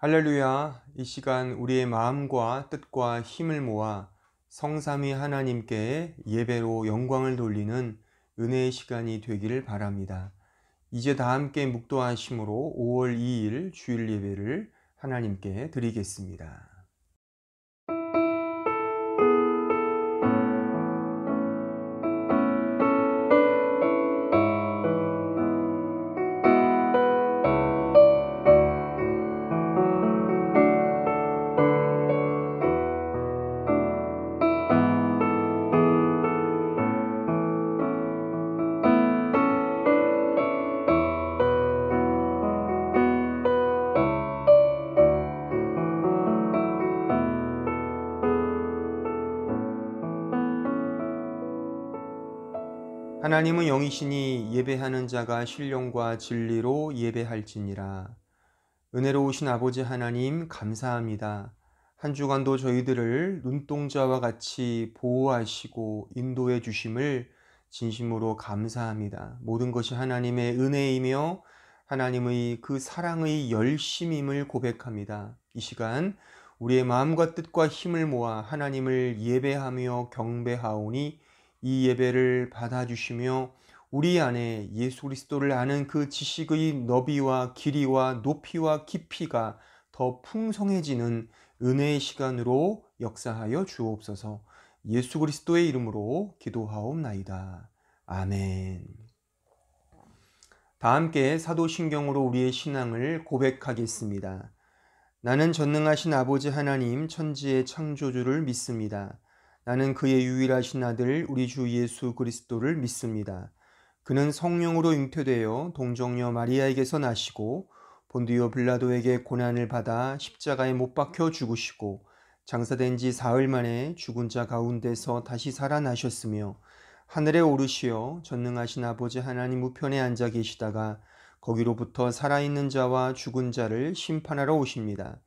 할렐루야. 이 시간 우리의 마음과 뜻과 힘을 모아 성삼위 하나님께 예배로 영광을 돌리는 은혜의 시간이 되기를 바랍니다. 이제 다 함께 묵도하심으로 5월 2일 주일 예배를 하나님께 드리겠습니다. 하나님은 영이시니 예배하는 자가 신령과 진리로 예배할지니라. 은혜로우신 아버지 하나님 감사합니다. 한 주간도 저희들을 눈동자와 같이 보호하시고 인도해 주심을 진심으로 감사합니다. 모든 것이 하나님의 은혜이며 하나님의 그 사랑의 열심임을 고백합니다. 이 시간 우리의 마음과 뜻과 힘을 모아 하나님을 예배하며 경배하오니 이 예배를 받아주시며 우리 안에 예수 그리스도를 아는 그 지식의 너비와 길이와 높이와 깊이가 더 풍성해지는 은혜의 시간으로 역사하여 주옵소서. 예수 그리스도의 이름으로 기도하옵나이다. 아멘. 다 함께 사도신경으로 우리의 신앙을 고백하겠습니다. 나는 전능하신 아버지 하나님 천지의 창조주를 믿습니다. 나는 그의 유일하신 아들 우리 주 예수 그리스도를 믿습니다. 그는 성령으로 잉태되어 동정녀 마리아에게서 나시고 본디오 빌라도에게 고난을 받아 십자가에 못 박혀 죽으시고 장사된 지 사흘 만에 죽은 자 가운데서 다시 살아나셨으며 하늘에 오르시어 전능하신 아버지 하나님 우편에 앉아 계시다가 거기로부터 살아있는 자와 죽은 자를 심판하러 오십니다.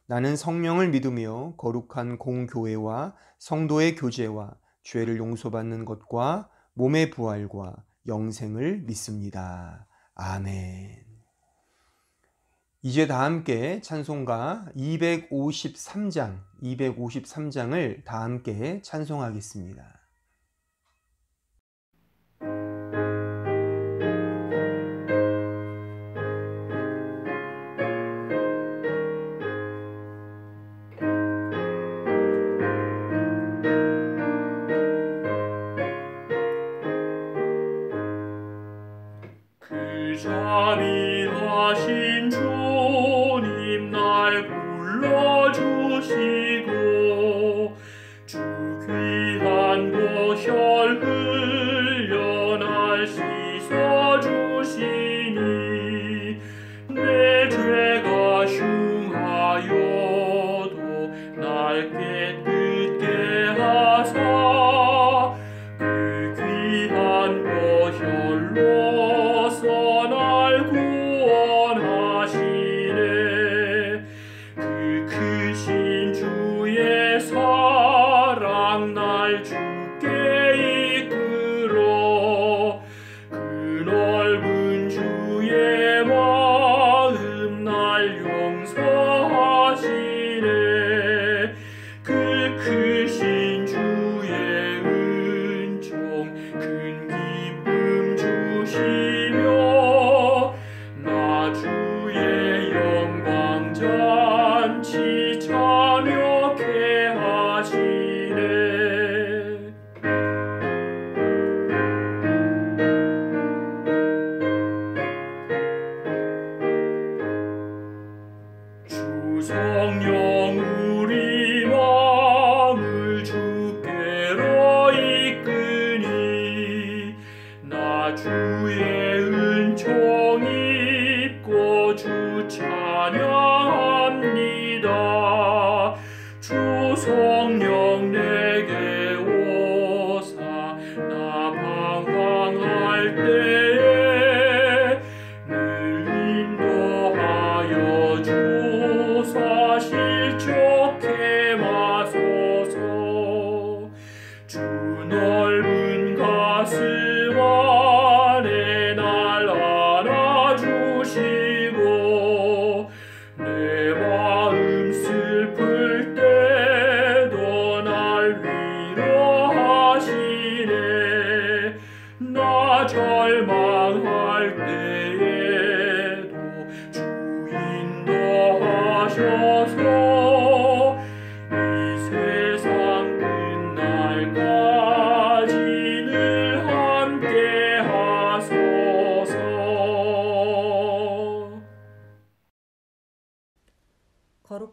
나는 성령을 믿으며 거룩한 공교회와 성도의 교제와 죄를 용서받는 것과 몸의 부활과 영생을 믿습니다. 아멘. 이제 다 함께 찬송가 253장을 다 함께 찬송하겠습니다. 자비하신 주님 날 불러주시고 주 귀한 보혈 흘려 날 씻어주시니 내 죄가 흉하여도 날 깨끗게 하사 그 귀한 보혈로서 날 구원하시네. 그 크신 주의 사랑 날 주께 이끌어 그 넓은 주의 마음 날 용서하시네. 그 크신 주의 은총 큰 기쁨 주시며 나 주의 영광 잔치 참여케 하시네.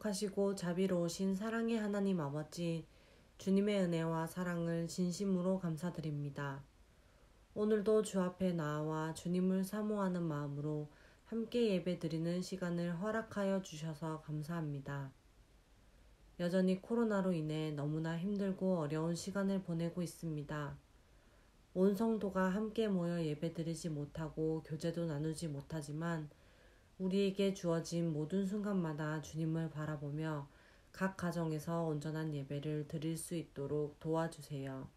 거룩하시고 자비로우신 사랑의 하나님 아버지, 주님의 은혜와 사랑을 진심으로 감사드립니다. 오늘도 주 앞에 나와 주님을 사모하는 마음으로 함께 예배드리는 시간을 허락하여 주셔서 감사합니다. 여전히 코로나로 인해 너무나 힘들고 어려운 시간을 보내고 있습니다. 온 성도가 함께 모여 예배드리지 못하고 교제도 나누지 못하지만 우리에게 주어진 모든 순간마다 주님을 바라보며 각 가정에서 온전한 예배를 드릴 수 있도록 도와주세요.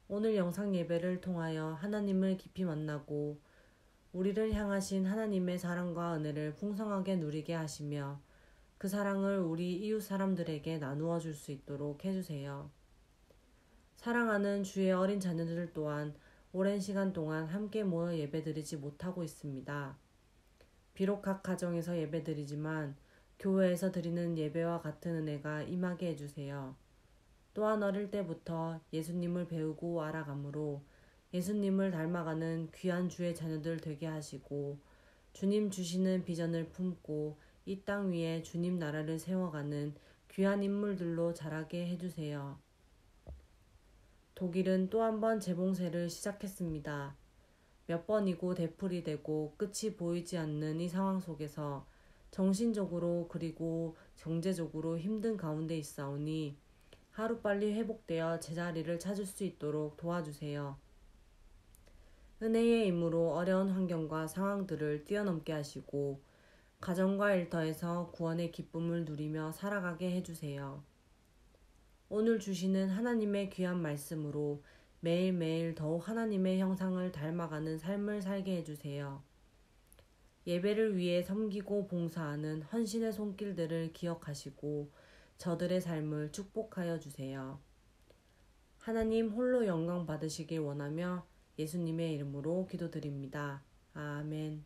오늘 영상 예배를 통하여 하나님을 깊이 만나고 우리를 향하신 하나님의 사랑과 은혜를 풍성하게 누리게 하시며 그 사랑을 우리 이웃 사람들에게 나누어 줄 수 있도록 해주세요. 사랑하는 주의 어린 자녀들 또한 오랜 시간 동안 함께 모여 예배드리지 못하고 있습니다. 비록 각 가정에서 예배드리지만 교회에서 드리는 예배와 같은 은혜가 임하게 해주세요. 또한 어릴 때부터 예수님을 배우고 알아가므로 예수님을 닮아가는 귀한 주의 자녀들 되게 하시고 주님 주시는 비전을 품고 이 땅 위에 주님 나라를 세워가는 귀한 인물들로 자라게 해주세요. 독일은 또 한 번 재봉쇄를 시작했습니다. 몇 번이고 되풀이 되고 끝이 보이지 않는 이 상황 속에서 정신적으로 그리고 경제적으로 힘든 가운데 있사오니 하루빨리 회복되어 제자리를 찾을 수 있도록 도와주세요. 은혜의 힘으로 어려운 환경과 상황들을 뛰어넘게 하시고 가정과 일터에서 구원의 기쁨을 누리며 살아가게 해주세요. 오늘 주시는 하나님의 귀한 말씀으로 매일매일 더욱 하나님의 형상을 닮아가는 삶을 살게 해주세요. 예배를 위해 섬기고 봉사하는 헌신의 손길들을 기억하시고 저들의 삶을 축복하여 주세요. 하나님 홀로 영광 받으시길 원하며 예수님의 이름으로 기도드립니다. 아멘.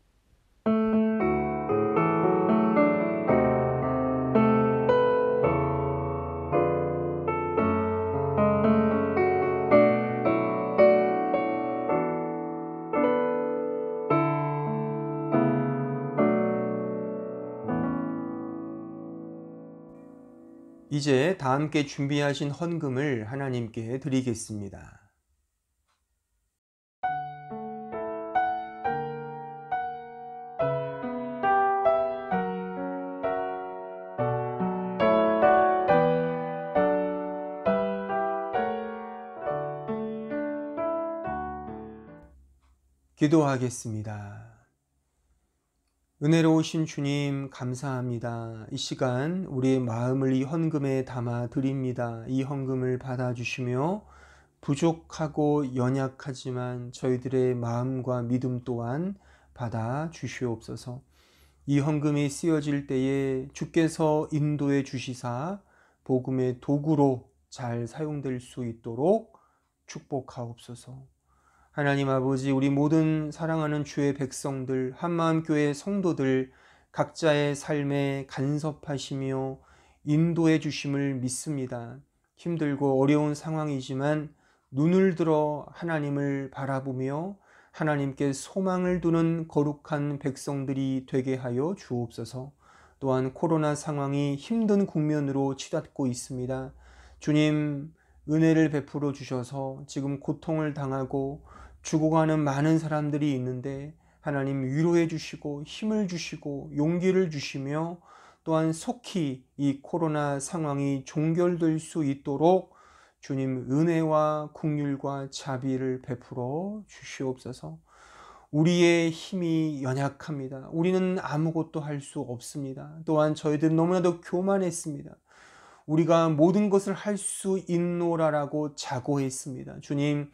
이제 다 함께 준비하신 헌금을 하나님께 드리겠습니다. 기도하겠습니다. 은혜로우신 주님 감사합니다. 이 시간 우리의 마음을 이 헌금에 담아 드립니다. 이 헌금을 받아주시며 부족하고 연약하지만 저희들의 마음과 믿음 또한 받아주시옵소서. 이 헌금이 쓰여질 때에 주께서 인도해 주시사 복음의 도구로 잘 사용될 수 있도록 축복하옵소서. 하나님 아버지, 우리 모든 사랑하는 주의 백성들, 한마음교회 성도들 각자의 삶에 간섭하시며 인도해 주심을 믿습니다. 힘들고 어려운 상황이지만 눈을 들어 하나님을 바라보며 하나님께 소망을 두는 거룩한 백성들이 되게 하여 주옵소서. 또한 코로나 상황이 힘든 국면으로 치닫고 있습니다. 주님, 은혜를 베풀어 주셔서 지금 고통을 당하고 죽어가는 많은 사람들이 있는데 하나님 위로해 주시고 힘을 주시고 용기를 주시며 또한 속히 이 코로나 상황이 종결될 수 있도록 주님 은혜와 긍휼과 자비를 베풀어 주시옵소서. 우리의 힘이 연약합니다. 우리는 아무것도 할 수 없습니다. 또한 저희들은 너무나도 교만했습니다. 우리가 모든 것을 할 수 있노라라고 자고했습니다. 주님,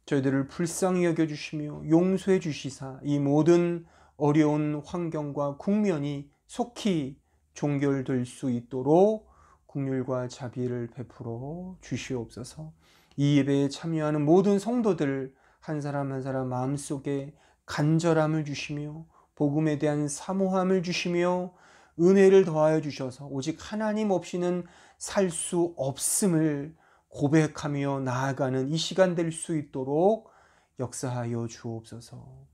저희들을 불쌍히 여겨주시며 용서해 주시사 이 모든 어려운 환경과 국면이 속히 종결될 수 있도록 긍휼과 자비를 베풀어 주시옵소서. 이 예배에 참여하는 모든 성도들 한 사람 한 사람 마음속에 간절함을 주시며 복음에 대한 사모함을 주시며 은혜를 더하여 주셔서 오직 하나님 없이는 살 수 없음을 고백하며 나아가는 이 시간 될 수 있도록 역사하여 주옵소서.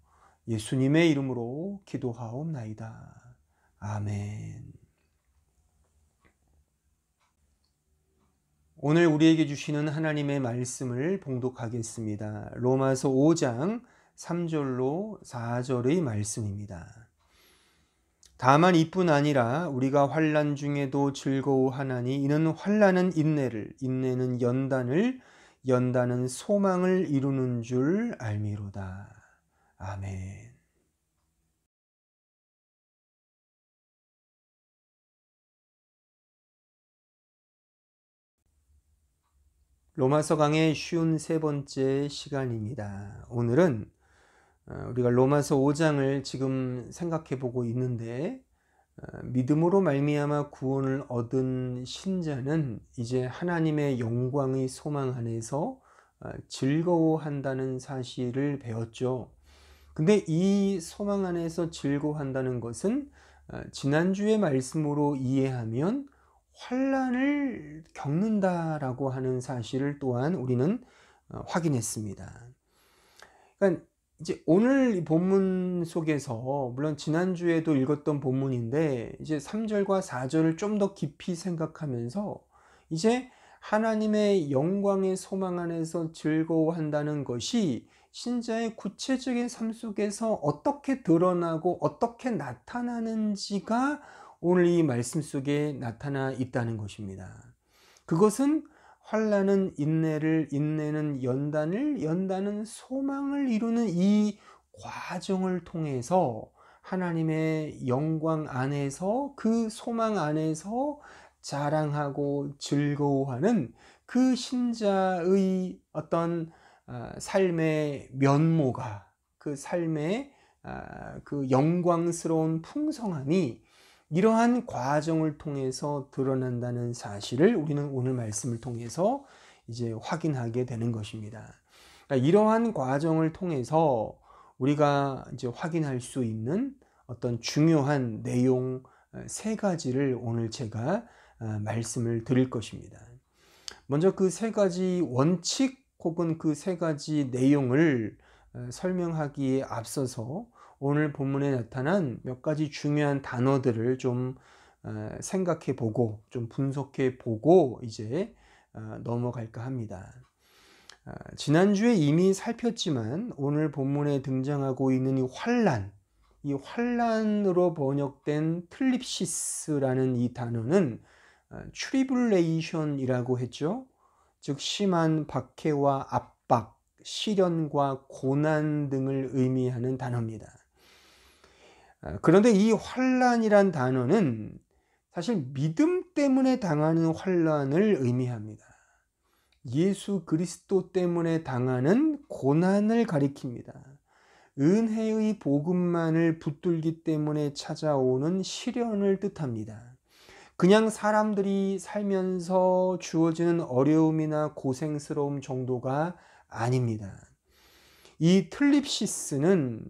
예수님의 이름으로 기도하옵나이다. 아멘. 오늘 우리에게 주시는 하나님의 말씀을 봉독하겠습니다. 로마서 5장 3절로 4절의 말씀입니다. 다만 이뿐 아니라 우리가 환난 중에도 즐거워하나니 이는 환난은 인내를, 인내는 연단을, 연단은 소망을 이루는 줄 알미로다. 아멘. 로마서 강의 53번째 시간입니다. 오늘은 우리가 로마서 5장을 지금 생각해 보고 있는데 믿음으로 말미암아 구원을 얻은 신자는 이제 하나님의 영광의 소망 안에서 즐거워한다는 사실을 배웠죠. 근데 이 소망 안에서 즐거워한다는 것은 지난주의 말씀으로 이해하면 환난을 겪는다라고 하는 사실을 또한 우리는 확인했습니다. 그러니까 이제 오늘 이 본문 속에서 물론 지난주에도 읽었던 본문인데 이제 3절과 4절을 좀 더 깊이 생각하면서 이제 하나님의 영광의 소망 안에서 즐거워한다는 것이 신자의 구체적인 삶 속에서 어떻게 드러나고 어떻게 나타나는지가 오늘 이 말씀 속에 나타나 있다는 것입니다. 그것은 환난은 인내를, 인내는 연단을, 연단은 소망을 이루는 이 과정을 통해서 하나님의 영광 안에서 그 소망 안에서 자랑하고 즐거워하는 그 신자의 어떤 삶의 면모가, 그 삶의 그 영광스러운 풍성함이 이러한 과정을 통해서 드러난다는 사실을 우리는 오늘 말씀을 통해서 이제 확인하게 되는 것입니다. 그러니까 이러한 과정을 통해서 우리가 이제 확인할 수 있는 어떤 중요한 내용 세 가지를 오늘 제가 말씀을 드릴 것입니다. 먼저 그 세 가지 원칙 혹은 그 세 가지 내용을 설명하기에 앞서서 오늘 본문에 나타난 몇 가지 중요한 단어들을 좀 생각해 보고 좀 분석해 보고 이제 넘어갈까 합니다. 지난주에 이미 살폈지만 오늘 본문에 등장하고 있는 이 환난으로 번역된 틀립시스라는 이 단어는 트리블레이션이라고 했죠. 즉 심한 박해와 압박, 시련과 고난 등을 의미하는 단어입니다. 그런데 이 환난이란 단어는 사실 믿음 때문에 당하는 환난을 의미합니다. 예수 그리스도 때문에 당하는 고난을 가리킵니다. 은혜의 복음만을 붙들기 때문에 찾아오는 시련을 뜻합니다. 그냥 사람들이 살면서 주어지는 어려움이나 고생스러움 정도가 아닙니다. 이 틀립시스는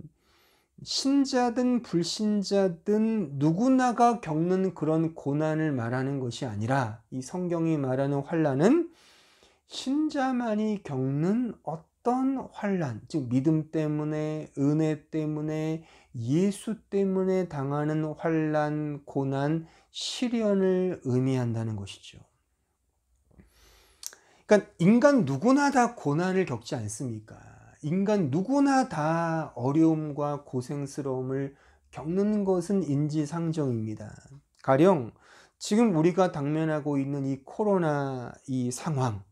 신자든 불신자든 누구나가 겪는 그런 고난을 말하는 것이 아니라 이 성경이 말하는 환난은 신자만이 겪는 어떤 환난, 즉 믿음 때문에, 은혜 때문에, 예수 때문에 당하는 환난, 고난, 시련을 의미한다는 것이죠. 그러니까 인간 누구나 다 고난을 겪지 않습니까? 인간 누구나 다 어려움과 고생스러움을 겪는 것은 인지상정입니다. 가령 지금 우리가 당면하고 있는 이 코로나 이 상황,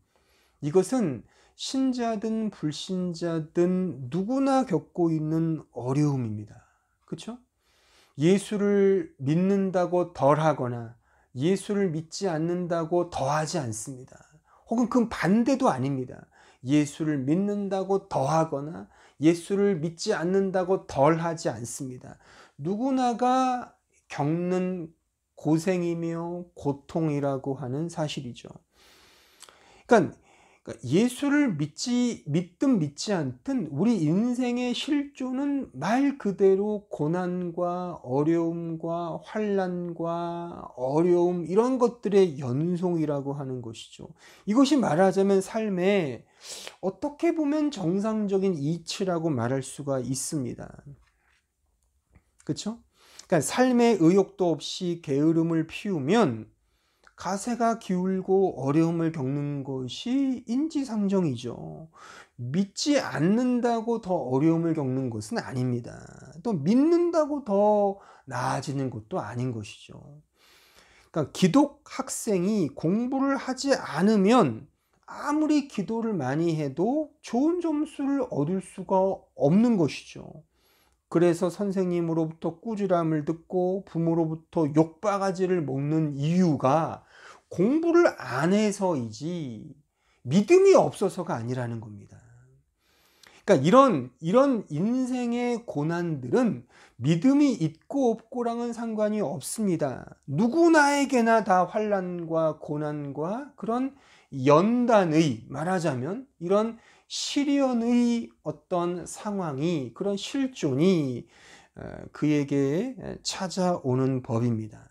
이것은 신자든 불신자든 누구나 겪고 있는 어려움입니다. 그렇죠? 예수를 믿는다고 덜하거나 예수를 믿지 않는다고 더하지 않습니다. 혹은 그 반대도 아닙니다. 예수를 믿는다고 더하거나 예수를 믿지 않는다고 덜하지 않습니다. 누구나가 겪는 고생이며 고통이라고 하는 사실이죠. 그러니까 예수를 믿든 믿지 않든 우리 인생의 실존은 말 그대로 고난과 어려움과 환난과 어려움 이런 것들의 연속이라고 하는 것이죠. 이것이 말하자면 삶의 어떻게 보면 정상적인 이치라고 말할 수가 있습니다. 그렇죠? 그러니까 삶의 의욕도 없이 게으름을 피우면 가세가 기울고 어려움을 겪는 것이 인지상정이죠. 믿지 않는다고 더 어려움을 겪는 것은 아닙니다. 또 믿는다고 더 나아지는 것도 아닌 것이죠. 그러니까 기독 학생이 공부를 하지 않으면 아무리 기도를 많이 해도 좋은 점수를 얻을 수가 없는 것이죠. 그래서 선생님으로부터 꾸지람을 듣고 부모로부터 욕바가지를 먹는 이유가 공부를 안 해서이지 믿음이 없어서가 아니라는 겁니다. 그러니까 이런 인생의 고난들은 믿음이 있고 없고랑은 상관이 없습니다. 누구나에게나 다 환난과 고난과 그런 연단의, 말하자면 이런 시련의 어떤 상황이, 그런 실존이 그에게 찾아오는 법입니다.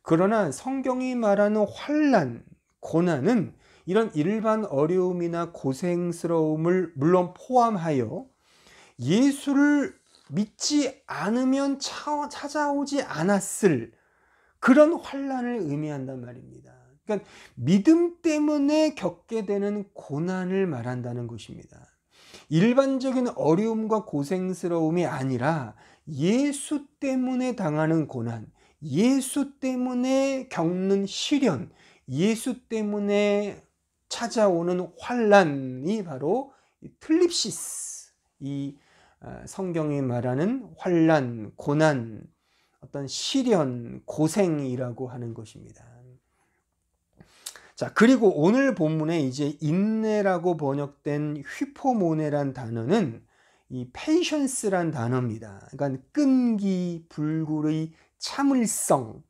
그러나 성경이 말하는 환난, 고난은 이런 일반 어려움이나 고생스러움을 물론 포함하여 예수를 믿지 않으면 찾아오지 않았을 그런 환난을 의미한단 말입니다. 그러니까 믿음 때문에 겪게 되는 고난을 말한다는 것입니다. 일반적인 어려움과 고생스러움이 아니라 예수 때문에 당하는 고난, 예수 때문에 겪는 시련, 예수 때문에 찾아오는 환난이 바로 틀립시스, 이 성경이 말하는 환난, 고난, 어떤 시련, 고생이라고 하는 것입니다. 자, 그리고 오늘 본문에 이제 인내라고 번역된 휘포모네란 단어는 이 patience란 단어입니다. 그러니까 끈기, 불굴의 참을성,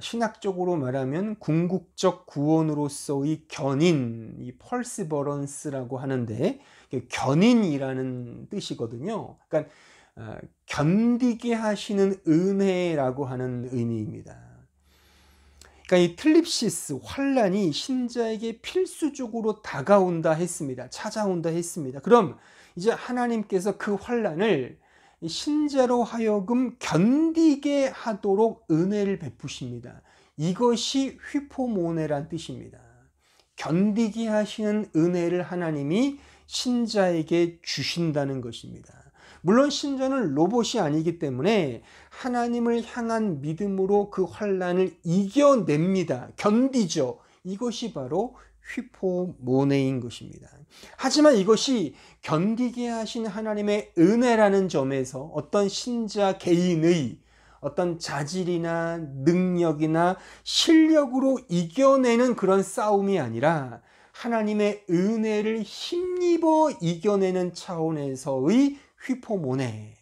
신학적으로 말하면 궁극적 구원으로서의 견인, 이 perseverance라고 하는데 견인이라는 뜻이거든요. 그러니까 견디게 하시는 은혜라고 하는 의미입니다. 그러니까 이 틀립시스, 환난이 신자에게 필수적으로 다가온다 했습니다. 찾아온다 했습니다. 그럼 이제 하나님께서 그 환난을 신자로 하여금 견디게 하도록 은혜를 베푸십니다. 이것이 휘포모네란 뜻입니다. 견디게 하시는 은혜를 하나님이 신자에게 주신다는 것입니다. 물론 신자는 로봇이 아니기 때문에 하나님을 향한 믿음으로 그 환난을 이겨냅니다. 견디죠. 이것이 바로 휘포모네인 것입니다. 하지만 이것이 견디게 하신 하나님의 은혜라는 점에서 어떤 신자 개인의 어떤 자질이나 능력이나 실력으로 이겨내는 그런 싸움이 아니라 하나님의 은혜를 힘입어 이겨내는 차원에서의 휘포모네,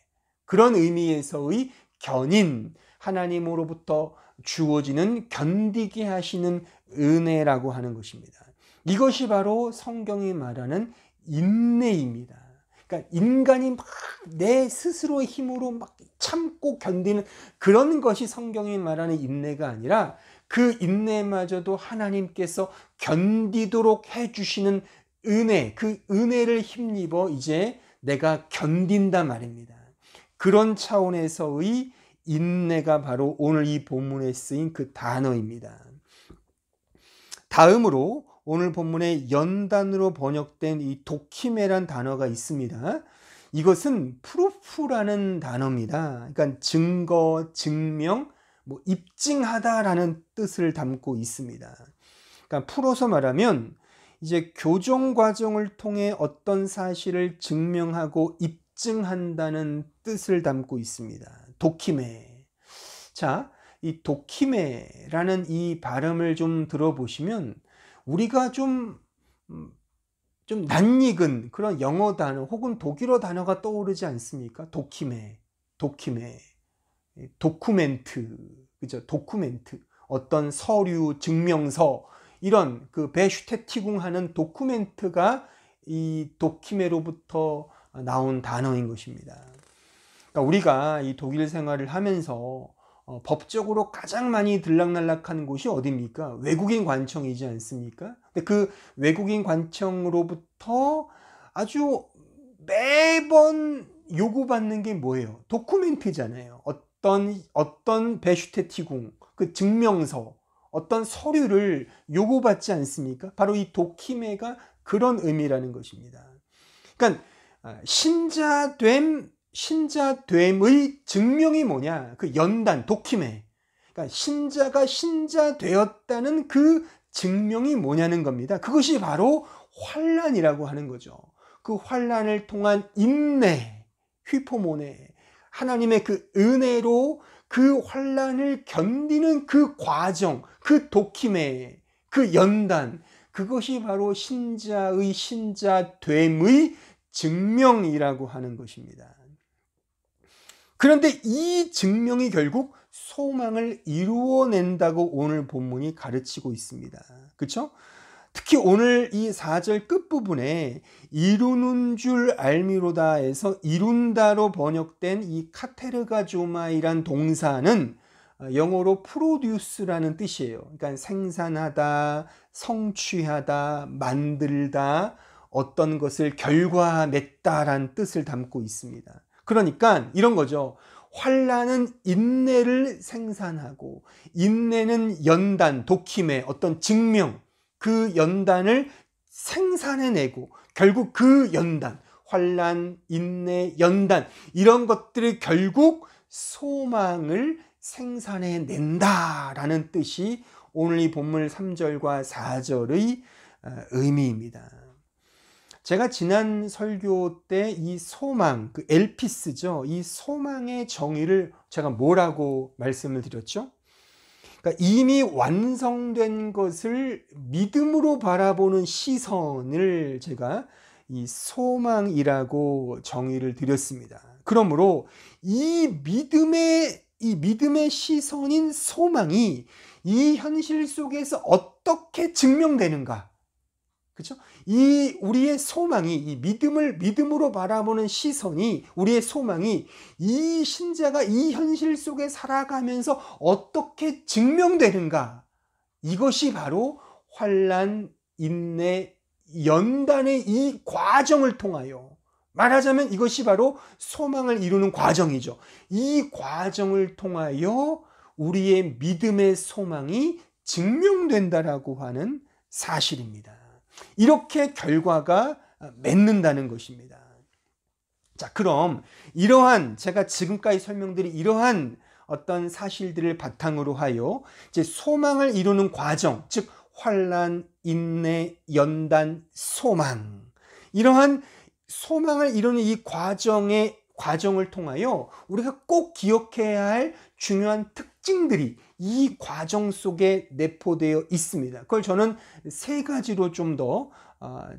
그런 의미에서의 견인, 하나님으로부터 주어지는 견디게 하시는 은혜라고 하는 것입니다. 이것이 바로 성경이 말하는 인내입니다. 그러니까 인간이 막 내 스스로의 힘으로 막 참고 견디는 그런 것이 성경이 말하는 인내가 아니라 그 인내마저도 하나님께서 견디도록 해주시는 은혜, 그 은혜를 힘입어 이제 내가 견딘다 말입니다. 그런 차원에서의 인내가 바로 오늘 이 본문에 쓰인 그 단어입니다. 다음으로 오늘 본문에 연단으로 번역된 이 도키메란 단어가 있습니다. 이것은 프루프라는 단어입니다. 그러니까 증거, 증명, 입증하다라는 뜻을 담고 있습니다. 그러니까 풀어서 말하면 이제 교정 과정을 통해 어떤 사실을 증명하고 입증한다는 뜻을 담고 있습니다. 도키메. 자, 이 도키메라는 이 발음을 좀 들어보시면 우리가 좀 낯익은 그런 영어 단어 혹은 독일어 단어가 떠오르지 않습니까? 도키메, 도쿠멘트, 그죠? 도쿠멘트, 어떤 서류, 증명서, 이런 그 베슈테티궁하는 도쿠멘트가 이 도키메로부터 나온 단어인 것입니다. 그러니까 우리가 이 독일 생활을 하면서 법적으로 가장 많이 들락날락하는 곳이 어디입니까? 외국인 관청이지 않습니까? 근데 그 외국인 관청으로부터 아주 매번 요구받는 게 뭐예요? 도쿠멘트잖아요. 어떤 베슈테티궁, 그 증명서, 어떤 서류를 요구받지 않습니까? 바로 이 도키메가 그런 의미라는 것입니다. 그러니까 신자됨의 증명이 뭐냐? 그 연단, 도키메. 그러니까 신자가 신자되었다는 그 증명이 뭐냐는 겁니다. 그것이 바로 환난이라고 하는 거죠. 그 환난을 통한 인내, 휘포모네, 하나님의 그 은혜로 그 환난을 견디는 그 과정, 그 도키메, 그 연단, 그것이 바로 신자의 신자됨의 증명이라고 하는 것입니다. 그런데 이 증명이 결국 소망을 이루어낸다고 오늘 본문이 가르치고 있습니다. 그렇죠? 특히 오늘 이 4절 끝부분에 이루는 줄 알미로다에서 이룬다로 번역된 이 카테르가조마이란 동사는 영어로 프로듀스라는 뜻이에요. 그러니까 생산하다, 성취하다, 만들다, 어떤 것을 결과냈다라는 뜻을 담고 있습니다. 그러니까 이런 거죠. 환난은 인내를 생산하고 인내는 연단, 도킴의 어떤 증명, 그 연단을 생산해내고 결국 그 연단, 환난, 인내, 연단 이런 것들이 결국 소망을 생산해낸다라는 뜻이 오늘 이 본문 3절과 4절의 의미입니다. 제가 지난 설교 때 이 소망, 그 엘피스죠. 이 소망의 정의를 제가 뭐라고 말씀을 드렸죠? 그러니까 이미 완성된 것을 믿음으로 바라보는 시선을 제가 이 소망이라고 정의를 드렸습니다. 그러므로 이 믿음의 시선인 소망이 이 현실 속에서 어떻게 증명되는가? 그렇죠? 이 우리의 소망이 이 믿음으로 바라보는 시선이 우리의 소망이 이 신자가 이 현실 속에 살아가면서 어떻게 증명되는가? 이것이 바로 환난, 인내, 연단의 이 과정을 통하여 말하자면 이것이 바로 소망을 이루는 과정이죠. 이 과정을 통하여 우리의 믿음의 소망이 증명된다라고 하는 사실입니다. 이렇게 결과가 맺는다는 것입니다. 자, 그럼 이러한 제가 지금까지 설명드린 이러한 어떤 사실들을 바탕으로 하여 이제 소망을 이루는 과정, 즉 환난, 인내, 연단, 소망 이러한 소망을 이루는 이 과정을 통하여 우리가 꼭 기억해야 할 중요한 특징들이 이 과정 속에 내포되어 있습니다. 그걸 저는 세 가지로 좀 더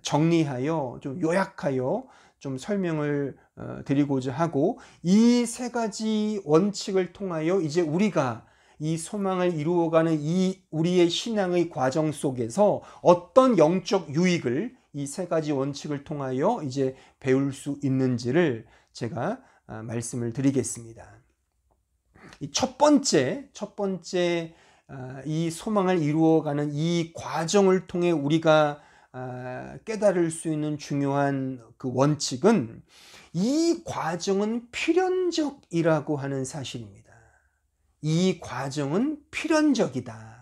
정리하여 좀 요약하여 좀 설명을 드리고자 하고 이 세 가지 원칙을 통하여 이제 우리가 이 소망을 이루어가는 이 우리의 신앙의 과정 속에서 어떤 영적 유익을 이 세 가지 원칙을 통하여 이제 배울 수 있는지를 제가 말씀을 드리겠습니다. 첫 번째 이 소망을 이루어가는 이 과정을 통해 우리가 깨달을 수 있는 중요한 그 원칙은 이 과정은 필연적이라고 하는 사실입니다. 이 과정은 필연적이다.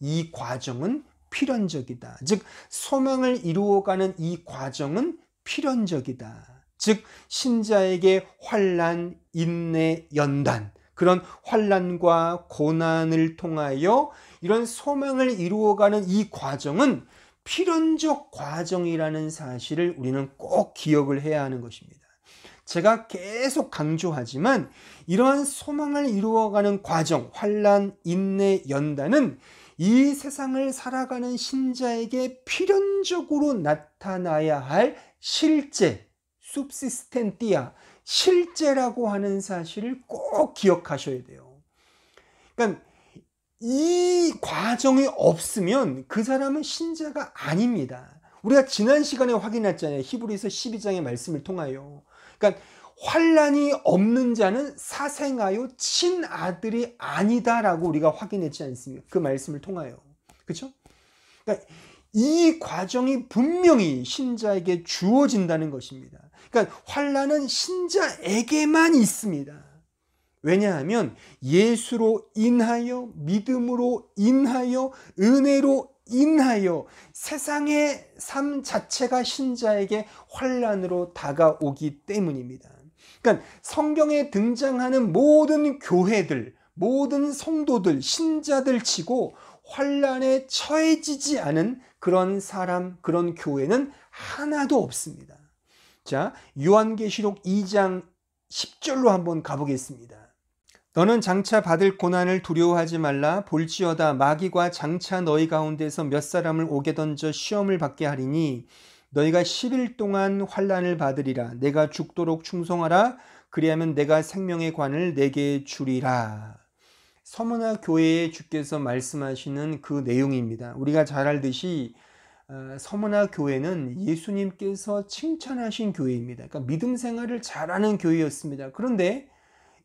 이 과정은 필연적이다. 즉 소망을 이루어가는 이 과정은 필연적이다. 즉 신자에게 환난, 인내, 연단 그런 환난과 고난을 통하여 이런 소망을 이루어가는 이 과정은 필연적 과정이라는 사실을 우리는 꼭 기억을 해야 하는 것입니다. 제가 계속 강조하지만 이러한 소망을 이루어가는 과정, 환난, 인내, 연단은 이 세상을 살아가는 신자에게 필연적으로 나타나야 할 실제, subsistentia, 실제라고 하는 사실을 꼭 기억하셔야 돼요. 그러니까 이 과정이 없으면 그 사람은 신자가 아닙니다. 우리가 지난 시간에 확인했잖아요. 히브리서 12장의 말씀을 통하여. 그러니까 환난이 없는 자는 사생하여 친아들이 아니다라고 우리가 확인했지 않습니까? 그 말씀을 통하여. 그렇죠? 그러니까 이 과정이 분명히 신자에게 주어진다는 것입니다. 그러니까 환난은 신자에게만 있습니다. 왜냐하면 예수로 인하여, 믿음으로 인하여, 은혜로 인하여 세상의 삶 자체가 신자에게 환난으로 다가오기 때문입니다. 그러니까 성경에 등장하는 모든 교회들, 모든 성도들, 신자들 치고 환난에 처해지지 않은 그런 사람, 그런 교회는 하나도 없습니다. 자, 요한계시록 2장 10절로 한번 가보겠습니다. 너는 장차 받을 고난을 두려워하지 말라. 볼지어다 마귀가 장차 너희 가운데서 몇 사람을 옥에 던져 시험을 받게 하리니 너희가 10일 동안 환난을 받으리라. 내가 죽도록 충성하라. 그리하면 내가 생명의 관을 내게 주리라. 서문화 교회에 주께서 말씀하시는 그 내용입니다. 우리가 잘 알듯이 서문화 교회는 예수님께서 칭찬하신 교회입니다. 그러니까 믿음 생활을 잘하는 교회였습니다. 그런데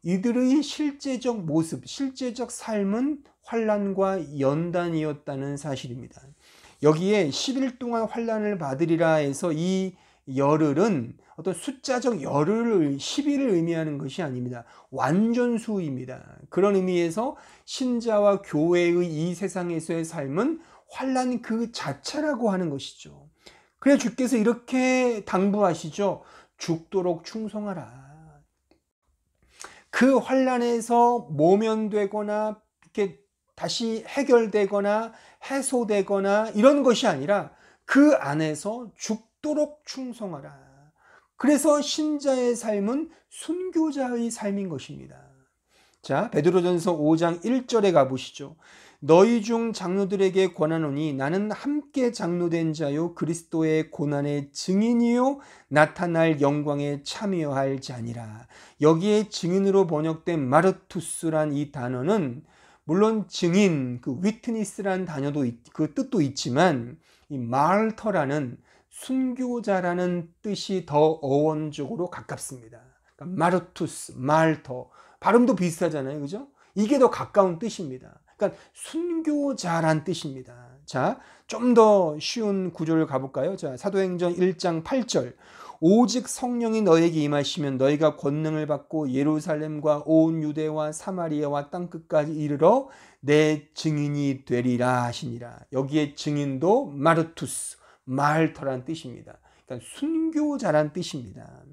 이들의 실제적 모습, 실제적 삶은 환난과 연단이었다는 사실입니다. 여기에 10일 동안 환난을 받으리라 해서 이 열흘은 어떤 숫자적 열흘을 10일을 의미하는 것이 아닙니다. 완전수입니다. 그런 의미에서 신자와 교회의 이 세상에서의 삶은 환난 그 자체라고 하는 것이죠. 그래 주께서 이렇게 당부하시죠. 죽도록 충성하라. 그 환난에서 모면되거나 이렇게 다시 해결되거나 해소되거나 이런 것이 아니라 그 안에서 죽도록 충성하라. 그래서 신자의 삶은 순교자의 삶인 것입니다. 자, 베드로전서 5장 1절에 가보시죠. 너희 중 장로들에게 권하노니 나는 함께 장로된 자요 그리스도의 고난의 증인이요 나타날 영광에 참여할 자니라. 여기에 증인으로 번역된 마르투스란 이 단어는 물론 증인, 그 위트니스란 단어도 그 뜻도 있지만 이 마르터라는 순교자라는 뜻이 더 어원적으로 가깝습니다. 그러니까 마르투스, 말터 발음도 비슷하잖아요, 그죠? 이게 더 가까운 뜻입니다. 그러니까 순교자란 뜻입니다. 자, 좀 더 쉬운 구절을 가볼까요? 자, 사도행전 1장 8절. 오직 성령이 너에게 임하시면 너희가 권능을 받고 예루살렘과 온 유대와 사마리아와 땅끝까지 이르러 내 증인이 되리라 하시니라. 여기에 증인도 마르투스, 말터란 뜻입니다. 그러니까 순교자란 뜻입니다.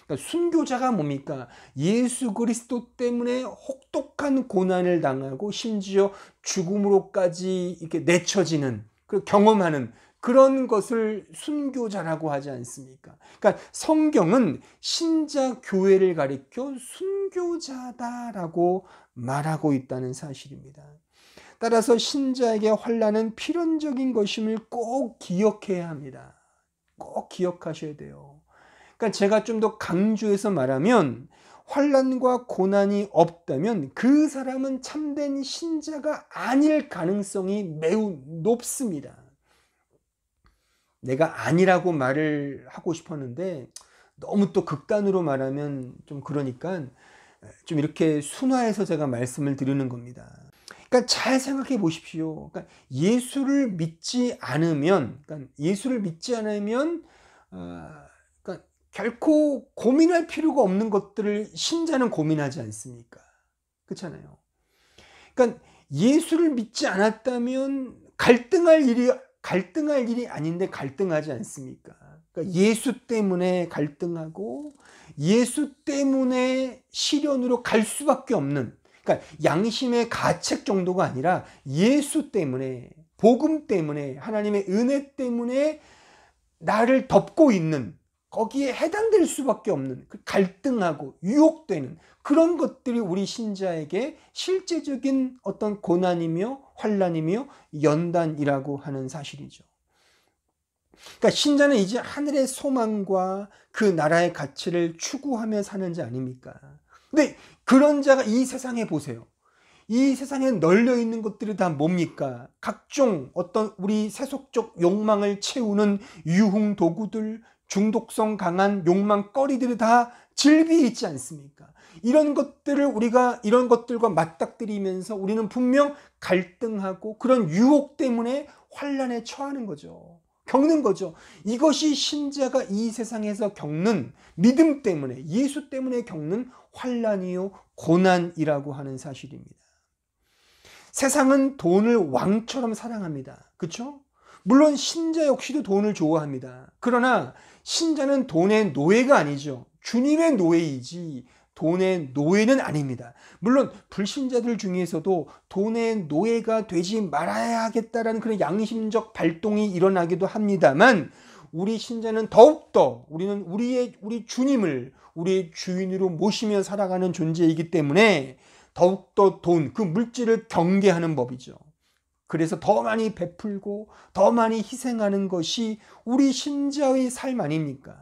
그러니까 순교자가 뭡니까? 예수 그리스도 때문에 혹독한 고난을 당하고 심지어 죽음으로까지 이렇게 내쳐지는, 경험하는 그런 것을 순교자라고 하지 않습니까? 그러니까 성경은 신자 교회를 가리켜 순교자다라고 말하고 있다는 사실입니다. 따라서 신자에게 환난은 필연적인 것임을 꼭 기억해야 합니다. 꼭 기억하셔야 돼요. 그러니까 제가 좀 더 강조해서 말하면 환난과 고난이 없다면 그 사람은 참된 신자가 아닐 가능성이 매우 높습니다. 내가 아니라고 말을 하고 싶었는데 너무 또 극단으로 말하면 좀 그러니까 좀 이렇게 순화해서 제가 말씀을 드리는 겁니다. 그러니까 잘 생각해 보십시오. 그러니까 예수를 믿지 않으면, 결코 고민할 필요가 없는 것들을 신자는 고민하지 않습니까? 그렇잖아요. 그러니까 예수를 믿지 않았다면 갈등할 일이 아닌데 갈등하지 않습니까? 그러니까 예수 때문에 갈등하고 예수 때문에 시련으로 갈 수밖에 없는, 그러니까 양심의 가책 정도가 아니라 예수 때문에, 복음 때문에, 하나님의 은혜 때문에 나를 덮고 있는, 거기에 해당될 수밖에 없는, 갈등하고 유혹되는 그런 것들이 우리 신자에게 실제적인 어떤 고난이며 환난이며 연단이라고 하는 사실이죠. 그러니까 신자는 이제 하늘의 소망과 그 나라의 가치를 추구하며 사는 자 아닙니까? 근데 그런 자가 이 세상에 보세요. 이 세상에 널려 있는 것들이 다 뭡니까? 각종 어떤 우리 세속적 욕망을 채우는 유흥 도구들, 중독성 강한 욕망거리들이 다 질비해 있지 않습니까? 이런 것들과 맞닥뜨리면서 우리는 분명 갈등하고 그런 유혹 때문에 환난에 처하는 거죠. 겪는 거죠. 이것이 신자가 이 세상에서 겪는 믿음 때문에, 예수 때문에 겪는 환난이요 고난이라고 하는 사실입니다. 세상은 돈을 왕처럼 사랑합니다. 그렇죠? 물론 신자 역시도 돈을 좋아합니다. 그러나 신자는 돈의 노예가 아니죠. 주님의 노예이지 돈의 노예는 아닙니다. 물론 불신자들 중에서도 돈의 노예가 되지 말아야 하겠다라는 그런 양심적 발동이 일어나기도 합니다만, 우리 신자는 더욱더 우리는 우리 주님을 우리의 주인으로 모시며 살아가는 존재이기 때문에 더욱더 돈, 그 물질을 경계하는 법이죠. 그래서 더 많이 베풀고 더 많이 희생하는 것이 우리 신자의 삶 아닙니까?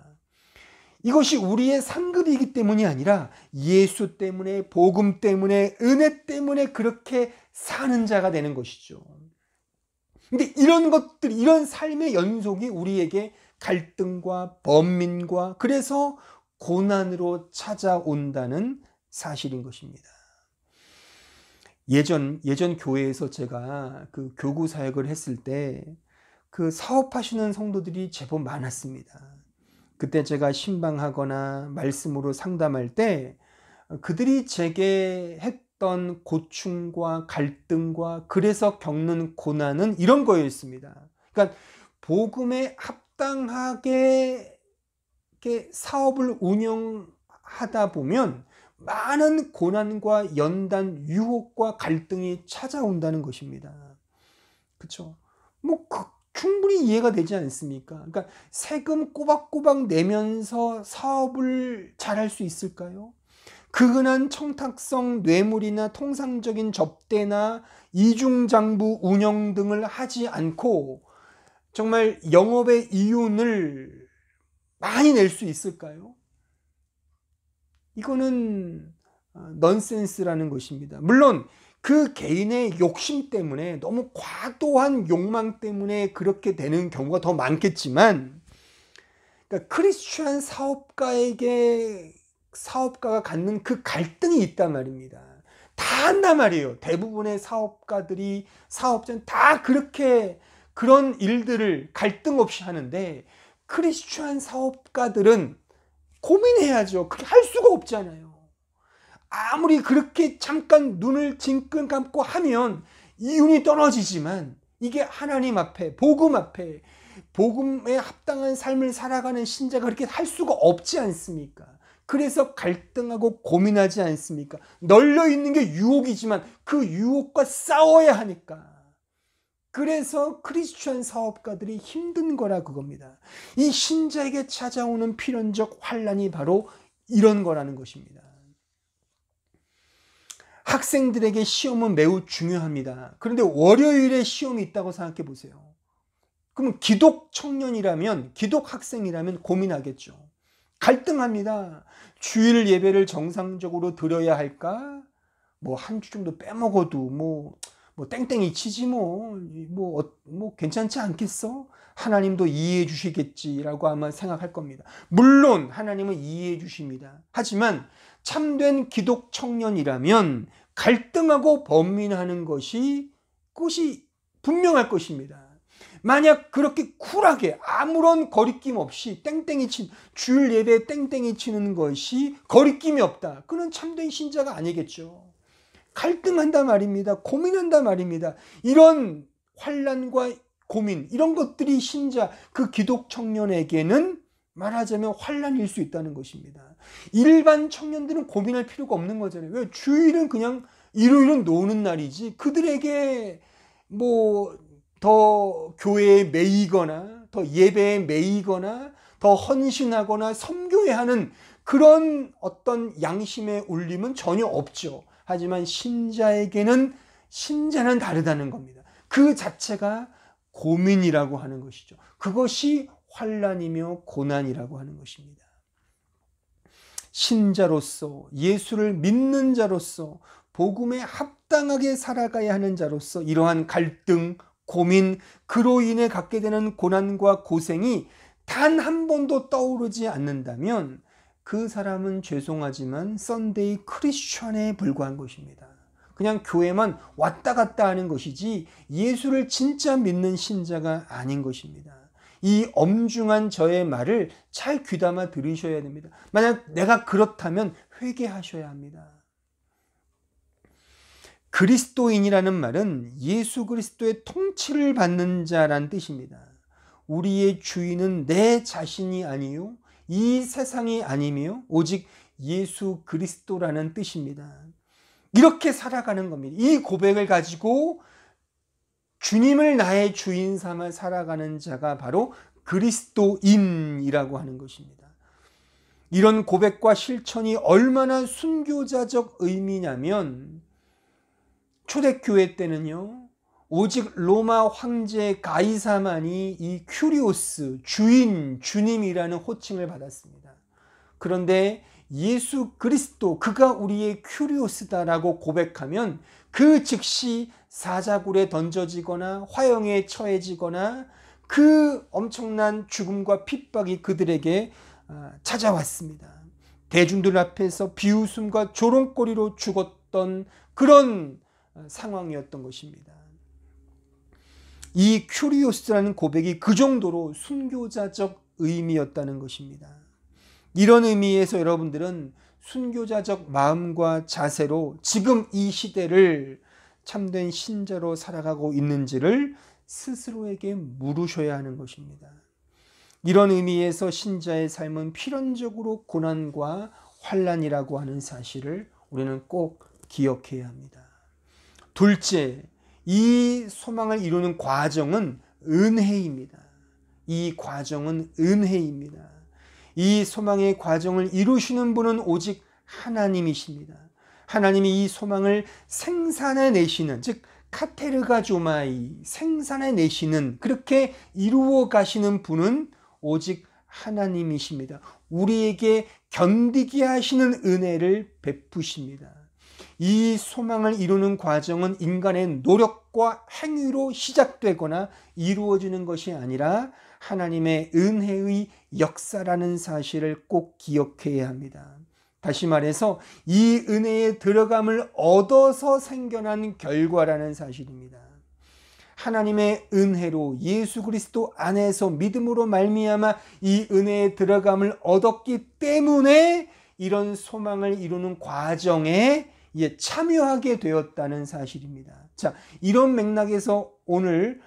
이것이 우리의 상급이기 때문이 아니라 예수 때문에, 복음 때문에, 은혜 때문에 그렇게 사는 자가 되는 것이죠. 근데 이런 것들, 이런 삶의 연속이 우리에게 갈등과 번민과 그래서 고난으로 찾아온다는 사실인 것입니다. 예전 교회에서 제가 그 교구 사역을 했을 때 그 사업하시는 성도들이 제법 많았습니다. 그때 제가 신방하거나 말씀으로 상담할 때 그들이 제게 했던 고충과 갈등과 그래서 겪는 고난은 이런 거였습니다. 그러니까 복음에 합당하게 사업을 운영하다 보면 많은 고난과 연단, 유혹과 갈등이 찾아온다는 것입니다. 그렇죠? 충분히 이해가 되지 않습니까? 그러니까 세금 꼬박꼬박 내면서 사업을 잘할 수 있을까요? 그근한 청탁성 뇌물이나 통상적인 접대나 이중장부 운영 등을 하지 않고 정말 영업의 이윤을 많이 낼 수 있을까요? 이거는 넌센스라는 것입니다. 물론 그 개인의 욕심 때문에, 너무 과도한 욕망 때문에 그렇게 되는 경우가 더 많겠지만, 그러니까 크리스찬 사업가가 갖는 그 갈등이 있단 말입니다. 다 한단 말이에요. 대부분의 사업가들이, 사업자는 다 그렇게 그런 일들을 갈등 없이 하는데, 크리스찬 사업가들은 고민해야죠. 그렇게 할 수가 없잖아요. 아무리 그렇게 잠깐 눈을 징끈 감고 하면 이윤이 떨어지지만, 이게 하나님 앞에, 복음에 합당한 삶을 살아가는 신자가 그렇게 할 수가 없지 않습니까? 그래서 갈등하고 고민하지 않습니까? 널려 있는 게 유혹이지만 그 유혹과 싸워야 하니까. 그래서 크리스천 사업가들이 힘든 거라 그겁니다. 이 신자에게 찾아오는 필연적 환난이 바로 이런 거라는 것입니다. 학생들에게 시험은 매우 중요합니다. 그런데 월요일에 시험이 있다고 생각해 보세요. 그럼 기독 청년이라면, 기독 학생이라면 고민하겠죠. 갈등합니다. 주일 예배를 정상적으로 드려야 할까? 한 주 정도 빼먹어도 땡땡이 치지 괜찮지 않겠어? 하나님도 이해해 주시겠지라고 아마 생각할 겁니다. 물론 하나님은 이해해 주십니다. 하지만 참된 기독 청년이라면 갈등하고 번민하는 것이 분명할 것입니다. 만약 그렇게 쿨하게 아무런 거리낌 없이 주일 예배에 땡땡이 치는 것이 거리낌이 없다, 그는 참된 신자가 아니겠죠. 갈등한단 말입니다. 고민한단 말입니다. 이런 환난과 고민, 이런 것들이 신자, 그 기독 청년에게는 말하자면 환난일 수 있다는 것입니다. 일반 청년들은 고민할 필요가 없는 거잖아요. 왜? 주일은 그냥 일요일은 노는 날이지, 그들에게 더 교회에 매이거나 더 예배에 매이거나 더 헌신하거나 섬교해야 하는 그런 어떤 양심의 울림은 전혀 없죠. 하지만 신자는 다르다는 겁니다. 그 자체가 고민이라고 하는 것이죠. 그것이 환난이며 고난이라고 하는 것입니다. 신자로서, 예수를 믿는 자로서, 복음에 합당하게 살아가야 하는 자로서 이러한 갈등, 고민, 그로 인해 갖게 되는 고난과 고생이 단 한 번도 떠오르지 않는다면 그 사람은 죄송하지만 썬데이 크리스천에 불과한 것입니다. 그냥 교회만 왔다 갔다 하는 것이지 예수를 진짜 믿는 신자가 아닌 것입니다. 이 엄중한 저의 말을 잘 귀담아 들으셔야 됩니다. 만약 내가 그렇다면 회개하셔야 합니다. 그리스도인이라는 말은 예수 그리스도의 통치를 받는 자란 뜻입니다. 우리의 주인은 내 자신이 아니요 이 세상이 아니며 오직 예수 그리스도라는 뜻입니다. 이렇게 살아가는 겁니다. 이 고백을 가지고 주님을 나의 주인 삼아 살아가는 자가 바로 그리스도인이라고 하는 것입니다. 이런 고백과 실천이 얼마나 순교자적 의미냐면 초대교회 때는요, 오직 로마 황제 가이사만이 이 큐리오스, 주인, 주님이라는 호칭을 받았습니다. 그런데 예수 그리스도, 그가 우리의 큐리오스다라고 고백하면 그 즉시 사자굴에 던져지거나 화형에 처해지거나 그 엄청난 죽음과 핍박이 그들에게 찾아왔습니다. 대중들 앞에서 비웃음과 조롱거리로 죽었던 그런 상황이었던 것입니다. 이 큐리오스라는 고백이 그 정도로 순교자적 의미였다는 것입니다. 이런 의미에서 여러분들은 순교자적 마음과 자세로 지금 이 시대를 참된 신자로 살아가고 있는지를 스스로에게 물으셔야 하는 것입니다. 이런 의미에서 신자의 삶은 필연적으로 고난과 환난이라고 하는 사실을 우리는 꼭 기억해야 합니다. 둘째, 이 소망을 이루는 과정은 은혜입니다. 이 과정은 은혜입니다. 이 소망의 과정을 이루시는 분은 오직 하나님이십니다. 하나님이 이 소망을 생산해내시는, 즉 카테르가조마이, 생산해내시는, 그렇게 이루어 가시는 분은 오직 하나님이십니다. 우리에게 견디게 하시는 은혜를 베푸십니다. 이 소망을 이루는 과정은 인간의 노력과 행위로 시작되거나 이루어지는 것이 아니라 하나님의 은혜의 역사라는 사실을 꼭 기억해야 합니다. 다시 말해서 이 은혜에 들어감을 얻어서 생겨난 결과라는 사실입니다. 하나님의 은혜로 예수 그리스도 안에서 믿음으로 말미암아 이 은혜에 들어감을 얻었기 때문에 이런 소망을 이루는 과정에 참여하게 되었다는 사실입니다. 자, 이런 맥락에서 오늘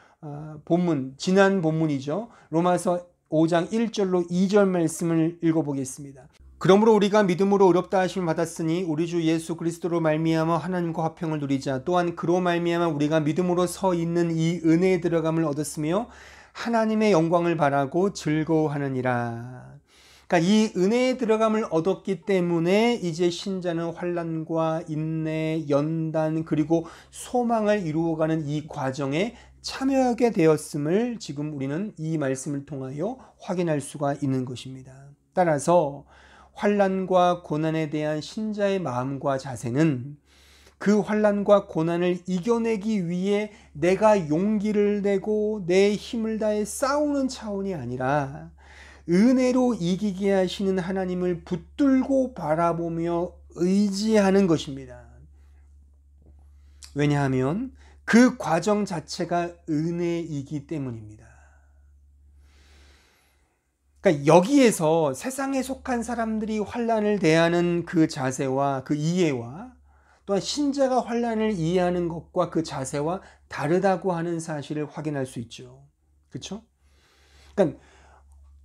본문, 지난 본문이죠. 로마서 5장 1절로 2절 말씀을 읽어보겠습니다. 그러므로 우리가 믿음으로 의롭다 하심을 받았으니 우리 주 예수 그리스도로 말미암아 하나님과 화평을 누리자. 또한 그로 말미암아 우리가 믿음으로 서 있는 이 은혜에 들어감을 얻었으며 하나님의 영광을 바라고 즐거워하느니라. 그러니까 이 은혜에 들어감을 얻었기 때문에 이제 신자는 환난과 인내, 연단, 그리고 소망을 이루어가는 이 과정에 참여하게 되었음을 지금 우리는 이 말씀을 통하여 확인할 수가 있는 것입니다. 따라서 환난과 고난에 대한 신자의 마음과 자세는 그 환난과 고난을 이겨내기 위해 내가 용기를 내고 내 힘을 다해 싸우는 차원이 아니라 은혜로 이기게 하시는 하나님을 붙들고 바라보며 의지하는 것입니다. 왜냐하면 그 과정 자체가 은혜이기 때문입니다. 그러니까 여기에서 세상에 속한 사람들이 환난을 대하는 그 자세와 그 이해와 또한 신자가 환난을 이해하는 것과 그 자세와 다르다고 하는 사실을 확인할 수 있죠. 그렇죠? 그러니까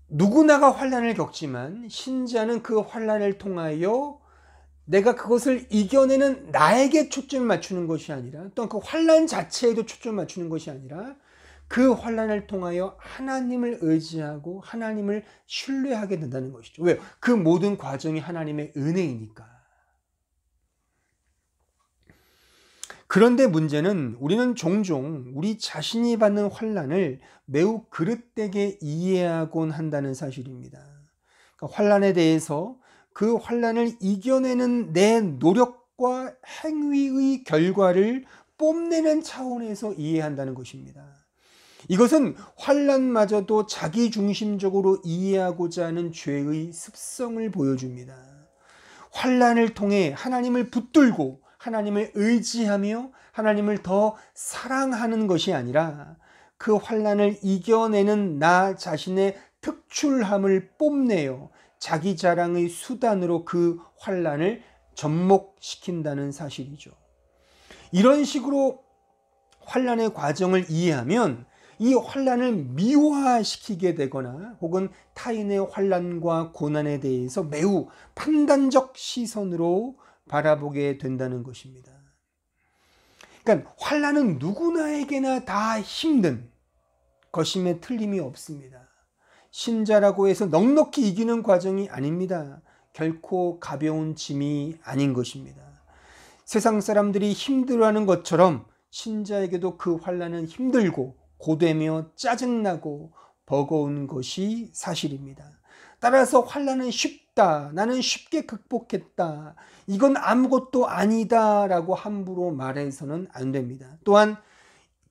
누구나가 환난을 겪지만 신자는 그 환난을 통하여 내가 그것을 이겨내는 나에게 초점을 맞추는 것이 아니라 또한 그 환난 자체에도 초점을 맞추는 것이 아니라 그 환난을 통하여 하나님을 의지하고 하나님을 신뢰하게 된다는 것이죠. 왜요? 그 모든 과정이 하나님의 은혜이니까. 그런데 문제는 우리는 종종 우리 자신이 받는 환난을 매우 그릇되게 이해하곤 한다는 사실입니다. 그러니까 환난에 대해서 그 환난을 이겨내는 내 노력과 행위의 결과를 뽐내는 차원에서 이해한다는 것입니다. 이것은 환난마저도 자기중심적으로 이해하고자 하는 죄의 습성을 보여줍니다. 환난을 통해 하나님을 붙들고 하나님을 의지하며 하나님을 더 사랑하는 것이 아니라 그 환난을 이겨내는 나 자신의 특출함을 뽐내어 자기 자랑의 수단으로 그 환난을 접목시킨다는 사실이죠. 이런 식으로 환난의 과정을 이해하면 이 환난을 미화시키게 되거나 혹은 타인의 환난과 고난에 대해서 매우 판단적 시선으로 바라보게 된다는 것입니다. 그러니까 환난은 누구나에게나 다 힘든 것임에 틀림이 없습니다. 신자라고 해서 넉넉히 이기는 과정이 아닙니다. 결코 가벼운 짐이 아닌 것입니다. 세상 사람들이 힘들어하는 것처럼 신자에게도 그 환난은 힘들고 고되며 짜증나고 버거운 것이 사실입니다. 따라서 환난은 쉽다, 나는 쉽게 극복했다, 이건 아무것도 아니다 라고 함부로 말해서는 안 됩니다. 또한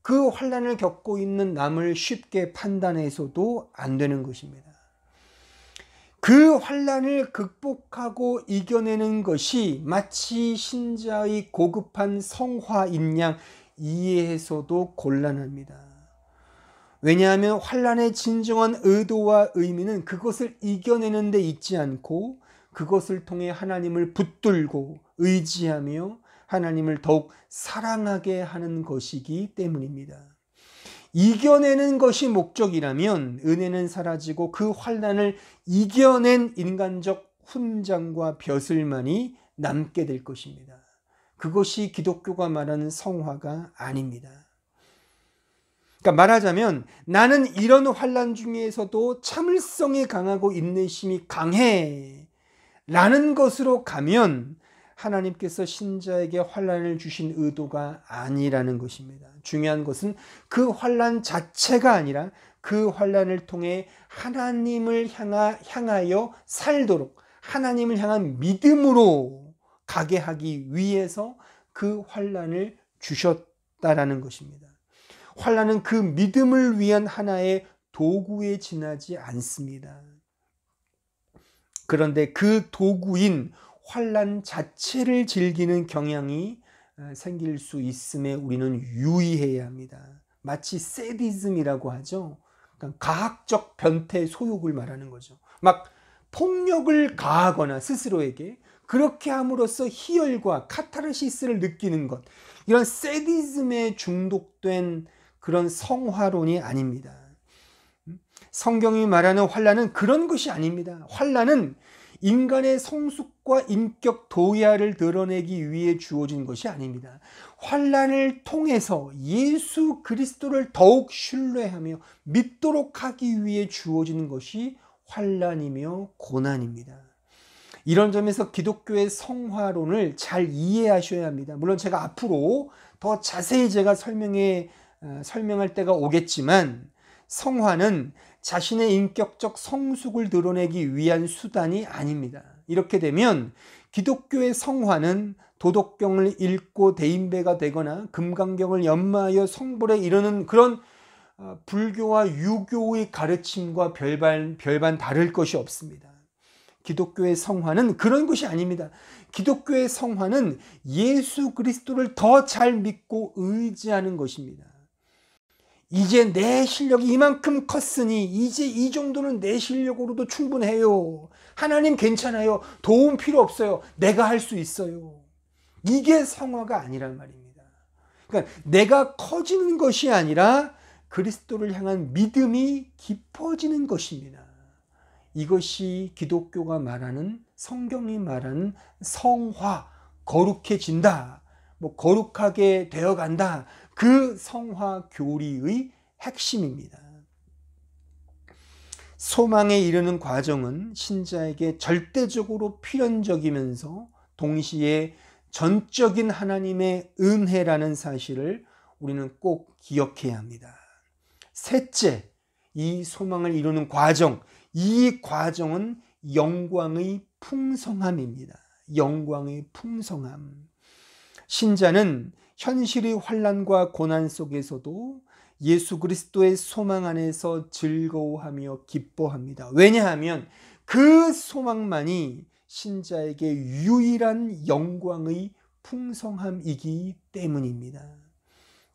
그 환난을 겪고 있는 남을 쉽게 판단해서도 안 되는 것입니다. 그 환난을 극복하고 이겨내는 것이 마치 신자의 고급한 성화인 양 이해해서도 곤란합니다. 왜냐하면 환난의 진정한 의도와 의미는 그것을 이겨내는 데 있지 않고 그것을 통해 하나님을 붙들고 의지하며 하나님을 더욱 사랑하게 하는 것이기 때문입니다. 이겨내는 것이 목적이라면 은혜는 사라지고 그 환난을 이겨낸 인간적 훈장과 벼슬만이 남게 될 것입니다. 그것이 기독교가 말하는 성화가 아닙니다. 그러니까 말하자면 나는 이런 환난 중에서도 참을성이 강하고 인내심이 강해 라는 것으로 가면 하나님께서 신자에게 환난을 주신 의도가 아니라는 것입니다. 중요한 것은 그 환난 자체가 아니라 그 환난을 통해 하나님을 향하여 살도록 하나님을 향한 믿음으로 가게 하기 위해서 그 환난을 주셨다라는 것입니다. 환난은 그 믿음을 위한 하나의 도구에 지나지 않습니다. 그런데 그 도구인 환난 자체를 즐기는 경향이 생길 수 있음에 우리는 유의해야 합니다. 마치 세디즘이라고 하죠. 그러니까 가학적 변태 소욕을 말하는 거죠. 막 폭력을 가하거나 스스로에게 그렇게 함으로써 희열과 카타르시스를 느끼는 것, 이런 세디즘에 중독된 그런 성화론이 아닙니다. 성경이 말하는 환난은 그런 것이 아닙니다. 환난은 인간의 성숙과 인격 도야를 드러내기 위해 주어진 것이 아닙니다. 환난을 통해서 예수 그리스도를 더욱 신뢰하며 믿도록 하기 위해 주어진 것이 환난이며 고난입니다. 이런 점에서 기독교의 성화론을 잘 이해하셔야 합니다. 물론 제가 앞으로 더 자세히 제가 설명할 때가 오겠지만 성화는 자신의 인격적 성숙을 드러내기 위한 수단이 아닙니다. 이렇게 되면 기독교의 성화는 도덕경을 읽고 대인배가 되거나 금강경을 연마하여 성불에 이르는 그런 불교와 유교의 가르침과 별반 다를 것이 없습니다. 기독교의 성화는 그런 것이 아닙니다. 기독교의 성화는 예수 그리스도를 더 잘 믿고 의지하는 것입니다. 이제 내 실력이 이만큼 컸으니 이제 이 정도는 내 실력으로도 충분해요. 하나님 괜찮아요. 도움 필요 없어요. 내가 할 수 있어요. 이게 성화가 아니란 말입니다. 그러니까 내가 커지는 것이 아니라 그리스도를 향한 믿음이 깊어지는 것입니다. 이것이 기독교가 말하는, 성경이 말하는 성화, 거룩해진다, 거룩하게 되어간다, 그 성화 교리의 핵심입니다. 소망에 이르는 과정은 신자에게 절대적으로 필연적이면서 동시에 전적인 하나님의 은혜라는 사실을 우리는 꼭 기억해야 합니다. 셋째, 이 소망을 이루는 과정, 이 과정은 영광의 풍성함입니다. 영광의 풍성함. 신자는 현실의 환난과 고난 속에서도 예수 그리스도의 소망 안에서 즐거워하며 기뻐합니다. 왜냐하면 그 소망만이 신자에게 유일한 영광의 풍성함이기 때문입니다.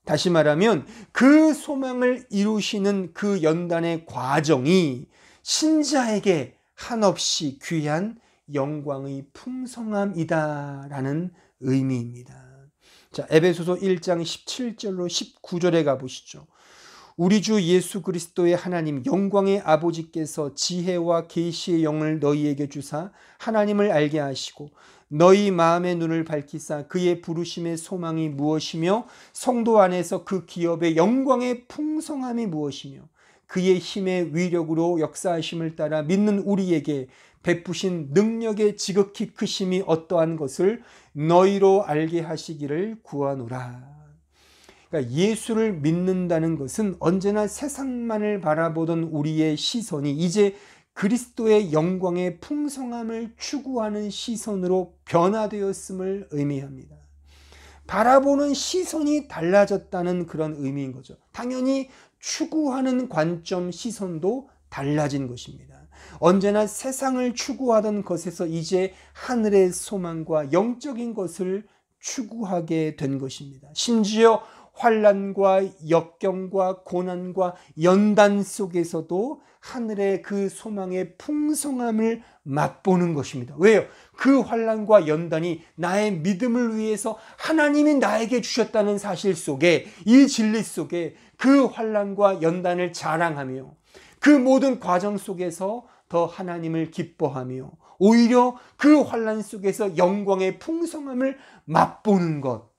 다시 말하면 그 소망을 이루시는 그 연단의 과정이 신자에게 한없이 귀한 영광의 풍성함이다라는 의미입니다. 자, 에베소서 1장 17절로 19절에 가보시죠. 우리 주 예수 그리스도의 하나님 영광의 아버지께서 지혜와 계시의 영을 너희에게 주사 하나님을 알게 하시고 너희 마음의 눈을 밝히사 그의 부르심의 소망이 무엇이며 성도 안에서 그 기업의 영광의 풍성함이 무엇이며 그의 힘의 위력으로 역사하심을 따라 믿는 우리에게 베푸신 능력의 지극히 크심이 어떠한 것을 너희로 알게 하시기를 구하노라. 그러니까 예수를 믿는다는 것은 언제나 세상만을 바라보던 우리의 시선이 이제 그리스도의 영광의 풍성함을 추구하는 시선으로 변화되었음을 의미합니다. 바라보는 시선이 달라졌다는 그런 의미인 거죠. 당연히 추구하는 관점, 시선도 달라진 것입니다. 언제나 세상을 추구하던 것에서 이제 하늘의 소망과 영적인 것을 추구하게 된 것입니다. 심지어 환난과 역경과 고난과 연단 속에서도 하늘의 그 소망의 풍성함을 맛보는 것입니다. 왜요? 그 환난과 연단이 나의 믿음을 위해서 하나님이 나에게 주셨다는 사실 속에, 이 진리 속에 그 환난과 연단을 자랑하며 그 모든 과정 속에서 더 하나님을 기뻐하며 오히려 그 환난 속에서 영광의 풍성함을 맛보는 것,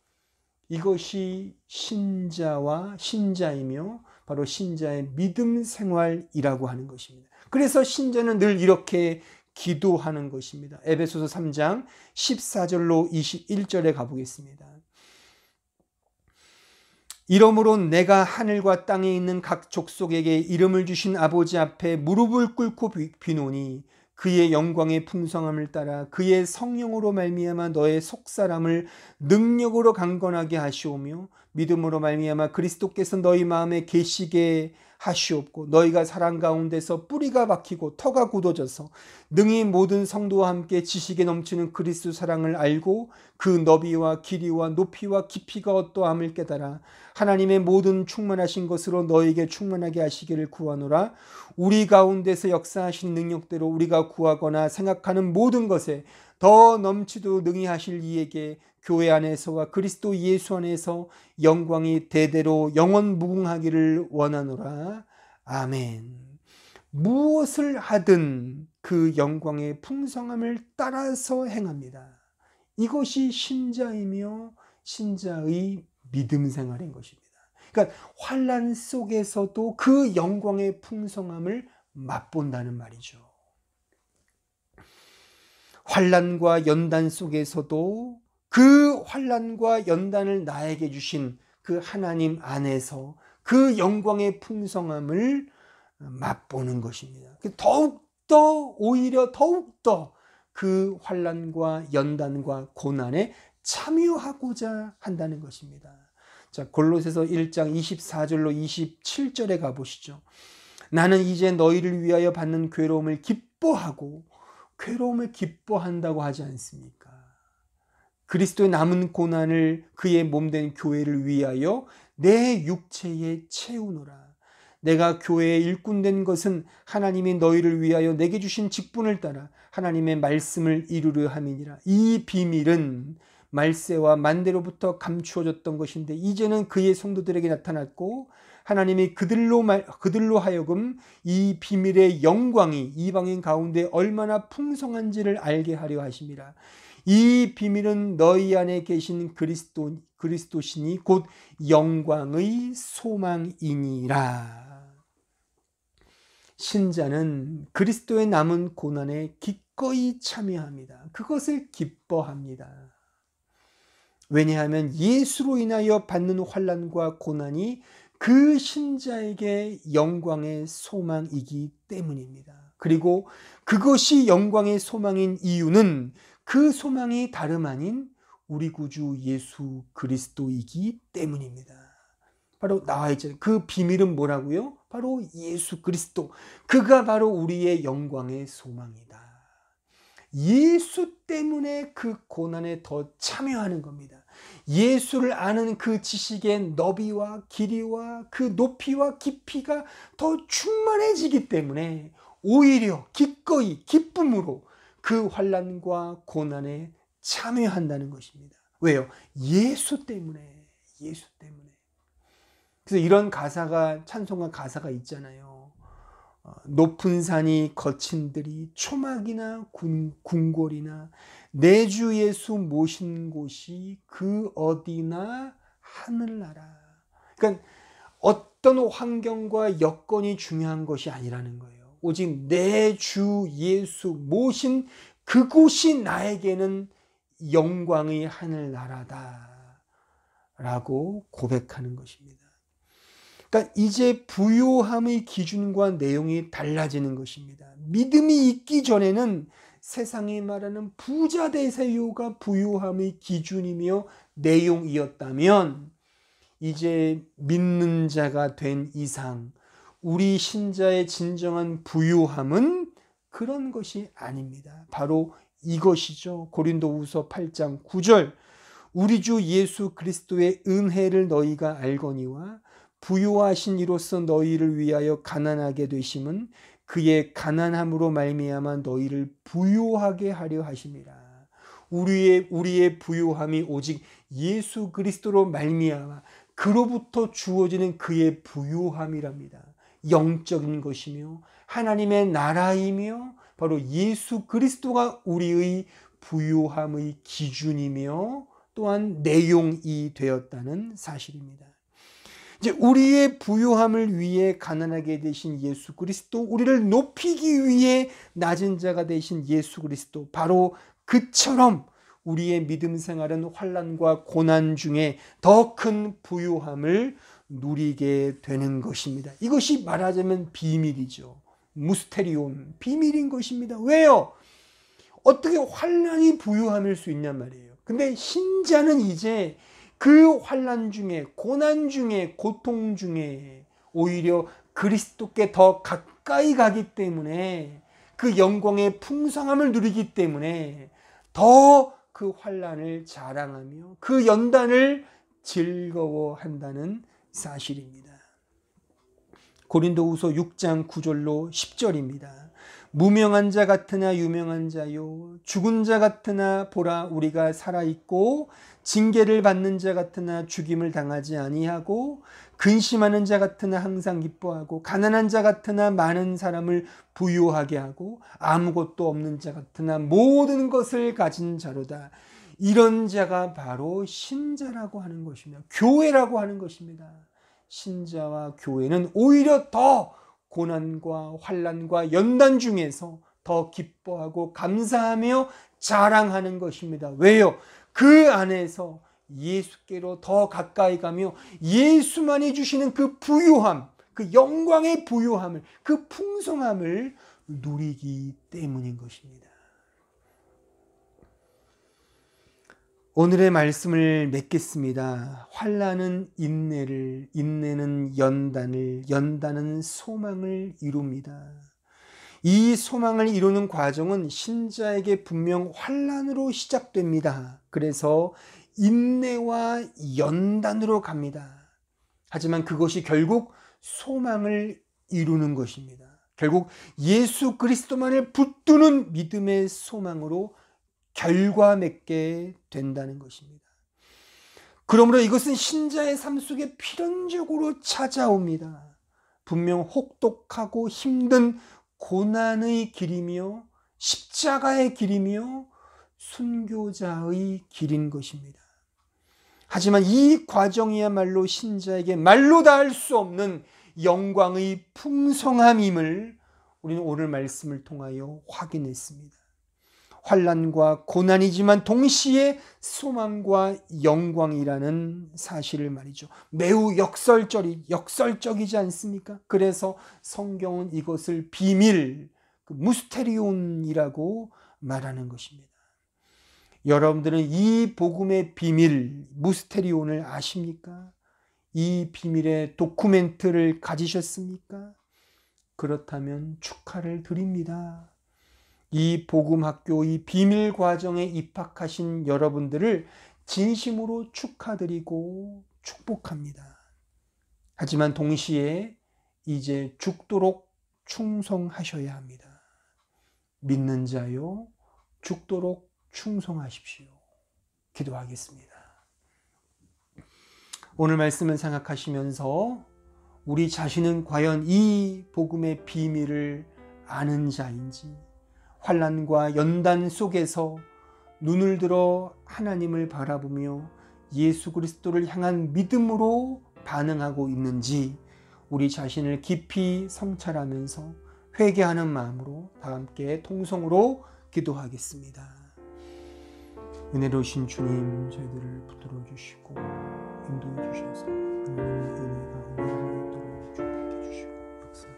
이것이 신자이며 바로 신자의 믿음 생활이라고 하는 것입니다. 그래서 신자는 늘 이렇게 기도하는 것입니다. 에베소서 3장 14절로 21절에 가보겠습니다. 이러므로 내가 하늘과 땅에 있는 각 족속에게 이름을 주신 아버지 앞에 무릎을 꿇고 비노니 그의 영광의 풍성함을 따라 그의 성령으로 말미암아 너의 속사람을 능력으로 강건하게 하시오며 믿음으로 말미암아 그리스도께서 너희 마음에 계시게 하시옵고 너희가 사랑 가운데서 뿌리가 박히고 터가 굳어져서 능히 모든 성도와 함께 지식에 넘치는 그리스도 사랑을 알고 그 너비와 길이와 높이와 깊이가 어떠함을 깨달아 하나님의 모든 충만하신 것으로 너희에게 충만하게 하시기를 구하노라. 우리 가운데서 역사하신 능력대로 우리가 구하거나 생각하는 모든 것에 더 넘치도록 능히 하실 이에게 교회 안에서와 그리스도 예수 안에서 영광이 대대로 영원 무궁하기를 원하노라. 아멘. 무엇을 하든 그 영광의 풍성함을 따라서 행합니다. 이것이 신자이며 신자의 믿음 생활인 것입니다. 그러니까 환난 속에서도 그 영광의 풍성함을 맛본다는 말이죠. 환난과 연단 속에서도 그 환난과 연단을 나에게 주신 그 하나님 안에서 그 영광의 풍성함을 맛보는 것입니다. 오히려 더욱더 그 환난과 연단과 고난에 참여하고자 한다는 것입니다. 자, 골로새서 1장 24절로 27절에 가보시죠. 나는 이제 너희를 위하여 받는 괴로움을 기뻐한다고 하지 않습니까? 그리스도의 남은 고난을 그의 몸된 교회를 위하여 내 육체에 채우노라. 내가 교회에 일꾼된 것은 하나님이 너희를 위하여 내게 주신 직분을 따라 하나님의 말씀을 이루려 함이니라. 이 비밀은 말세와 만대로부터 감추어졌던 것인데 이제는 그의 성도들에게 나타났고 하나님이 그들로 하여금 이 비밀의 영광이 이방인 가운데 얼마나 풍성한지를 알게 하려 하심이라. 이 비밀은 너희 안에 계신 그리스도시니 곧 영광의 소망이니라. 신자는 그리스도의 남은 고난에 기꺼이 참여합니다. 그것을 기뻐합니다. 왜냐하면 예수로 인하여 받는 환난과 고난이 그 신자에게 영광의 소망이기 때문입니다. 그리고 그것이 영광의 소망인 이유는 그 소망이 다름 아닌 우리 구주 예수 그리스도이기 때문입니다. 바로 나와 있잖아요. 그 비밀은 뭐라고요? 바로 예수 그리스도. 그가 바로 우리의 영광의 소망이다. 예수 때문에 그 고난에 더 참여하는 겁니다. 예수를 아는 그 지식의 너비와 길이와 그 높이와 깊이가 더 충만해지기 때문에 오히려 기꺼이 기쁨으로 그 환난과 고난에 참여한다는 것입니다. 왜요? 예수 때문에. 예수 때문에. 그래서 이런 가사가, 찬송가 가사가 있잖아요. 높은 산이 거친 들이 초막이나 궁궐이나 내 주 예수 모신 곳이 그 어디나 하늘나라. 그러니까 어떤 환경과 여건이 중요한 것이 아니라는 거예요. 오직 내 주 예수 모신 그곳이 나에게는 영광의 하늘나라다 라고 고백하는 것입니다. 그러니까 이제 부요함의 기준과 내용이 달라지는 것입니다. 믿음이 있기 전에는 세상이 말하는 부자 대세요가 부요함의 기준이며 내용이었다면 이제 믿는 자가 된 이상 우리 신자의 진정한 부요함은 그런 것이 아닙니다. 바로 이것이죠. 고린도후서 8장 9절 우리 주 예수 그리스도의 은혜를 너희가 알거니와 부요하신 이로써 너희를 위하여 가난하게 되심은 그의 가난함으로 말미암아 너희를 부요하게 하려 하심이라. 우리의 부요함이 오직 예수 그리스도로 말미암아 그로부터 주어지는 그의 부요함이랍니다. 영적인 것이며 하나님의 나라이며 바로 예수 그리스도가 우리의 부요함의 기준이며 또한 내용이 되었다는 사실입니다. 이제 우리의 부요함을 위해 가난하게 되신 예수 그리스도, 우리를 높이기 위해 낮은 자가 되신 예수 그리스도, 바로 그처럼 우리의 믿음 생활은 환난과 고난 중에 더 큰 부요함을 누리게 되는 것입니다. 이것이 말하자면 비밀이죠. 무스테리온, 비밀인 것입니다. 왜요? 어떻게 환난이 부요함일 수 있냔 말이에요. 근데 신자는 이제 그 환난 중에, 고난 중에, 고통 중에 오히려 그리스도께 더 가까이 가기 때문에 그 영광의 풍성함을 누리기 때문에 더 그 환난을 자랑하며 그 연단을 즐거워한다는 사실입니다. 고린도후서 6장 9절로 10절입니다. 무명한 자 같으나 유명한 자요 죽은 자 같으나 보라 우리가 살아있고 징계를 받는 자 같으나 죽임을 당하지 아니하고 근심하는 자 같으나 항상 기뻐하고 가난한 자 같으나 많은 사람을 부유하게 하고 아무것도 없는 자 같으나 모든 것을 가진 자로다. 이런 자가 바로 신자라고 하는 것입니다. 교회라고 하는 것입니다. 신자와 교회는 오히려 더 고난과 환난과 연단 중에서 더 기뻐하고 감사하며 자랑하는 것입니다. 왜요? 그 안에서 예수께로 더 가까이 가며 예수만이 주시는 그 부요함, 그 영광의 부요함을, 그 풍성함을 누리기 때문인 것입니다. 오늘의 말씀을 맺겠습니다. 환난은 인내를, 인내는 연단을, 연단은 소망을 이룹니다. 이 소망을 이루는 과정은 신자에게 분명 환난으로 시작됩니다. 그래서 인내와 연단으로 갑니다. 하지만 그것이 결국 소망을 이루는 것입니다. 결국 예수 그리스도만을 붙드는 믿음의 소망으로 결과 맺게 된다는 것입니다. 그러므로 이것은 신자의 삶 속에 필연적으로 찾아옵니다. 분명 혹독하고 힘든 고난의 길이며 십자가의 길이며 순교자의 길인 것입니다. 하지만 이 과정이야말로 신자에게 말로 다 할 수 없는 영광의 풍성함임을 우리는 오늘 말씀을 통하여 확인했습니다. 환난과 고난이지만 동시에 소망과 영광이라는 사실을 말이죠. 매우 역설적이지 않습니까? 그래서 성경은 이것을 비밀, 무스테리온이라고 말하는 것입니다. 여러분들은 이 복음의 비밀, 무스테리온을 아십니까? 이 비밀의 도쿠멘트를 가지셨습니까? 그렇다면 축하를 드립니다. 이 복음학교, 이 비밀 과정에 입학하신 여러분들을 진심으로 축하드리고 축복합니다. 하지만 동시에 이제 죽도록 충성하셔야 합니다. 믿는 자요, 죽도록 충성하십시오. 기도하겠습니다. 오늘 말씀을 생각하시면서 우리 자신은 과연 이 복음의 비밀을 아는 자인지, 환난과 연단 속에서 눈을 들어 하나님을 바라보며 예수 그리스도를 향한 믿음으로 반응하고 있는지 우리 자신을 깊이 성찰하면서 회개하는 마음으로 다 함께 통성으로 기도하겠습니다. 은혜로우신 주님, 저희들을 붙들어 주시고 인도해 주셔서 하나님의 은혜가 은혜를 있도록 축복해 주시고 역사해 주옵소서.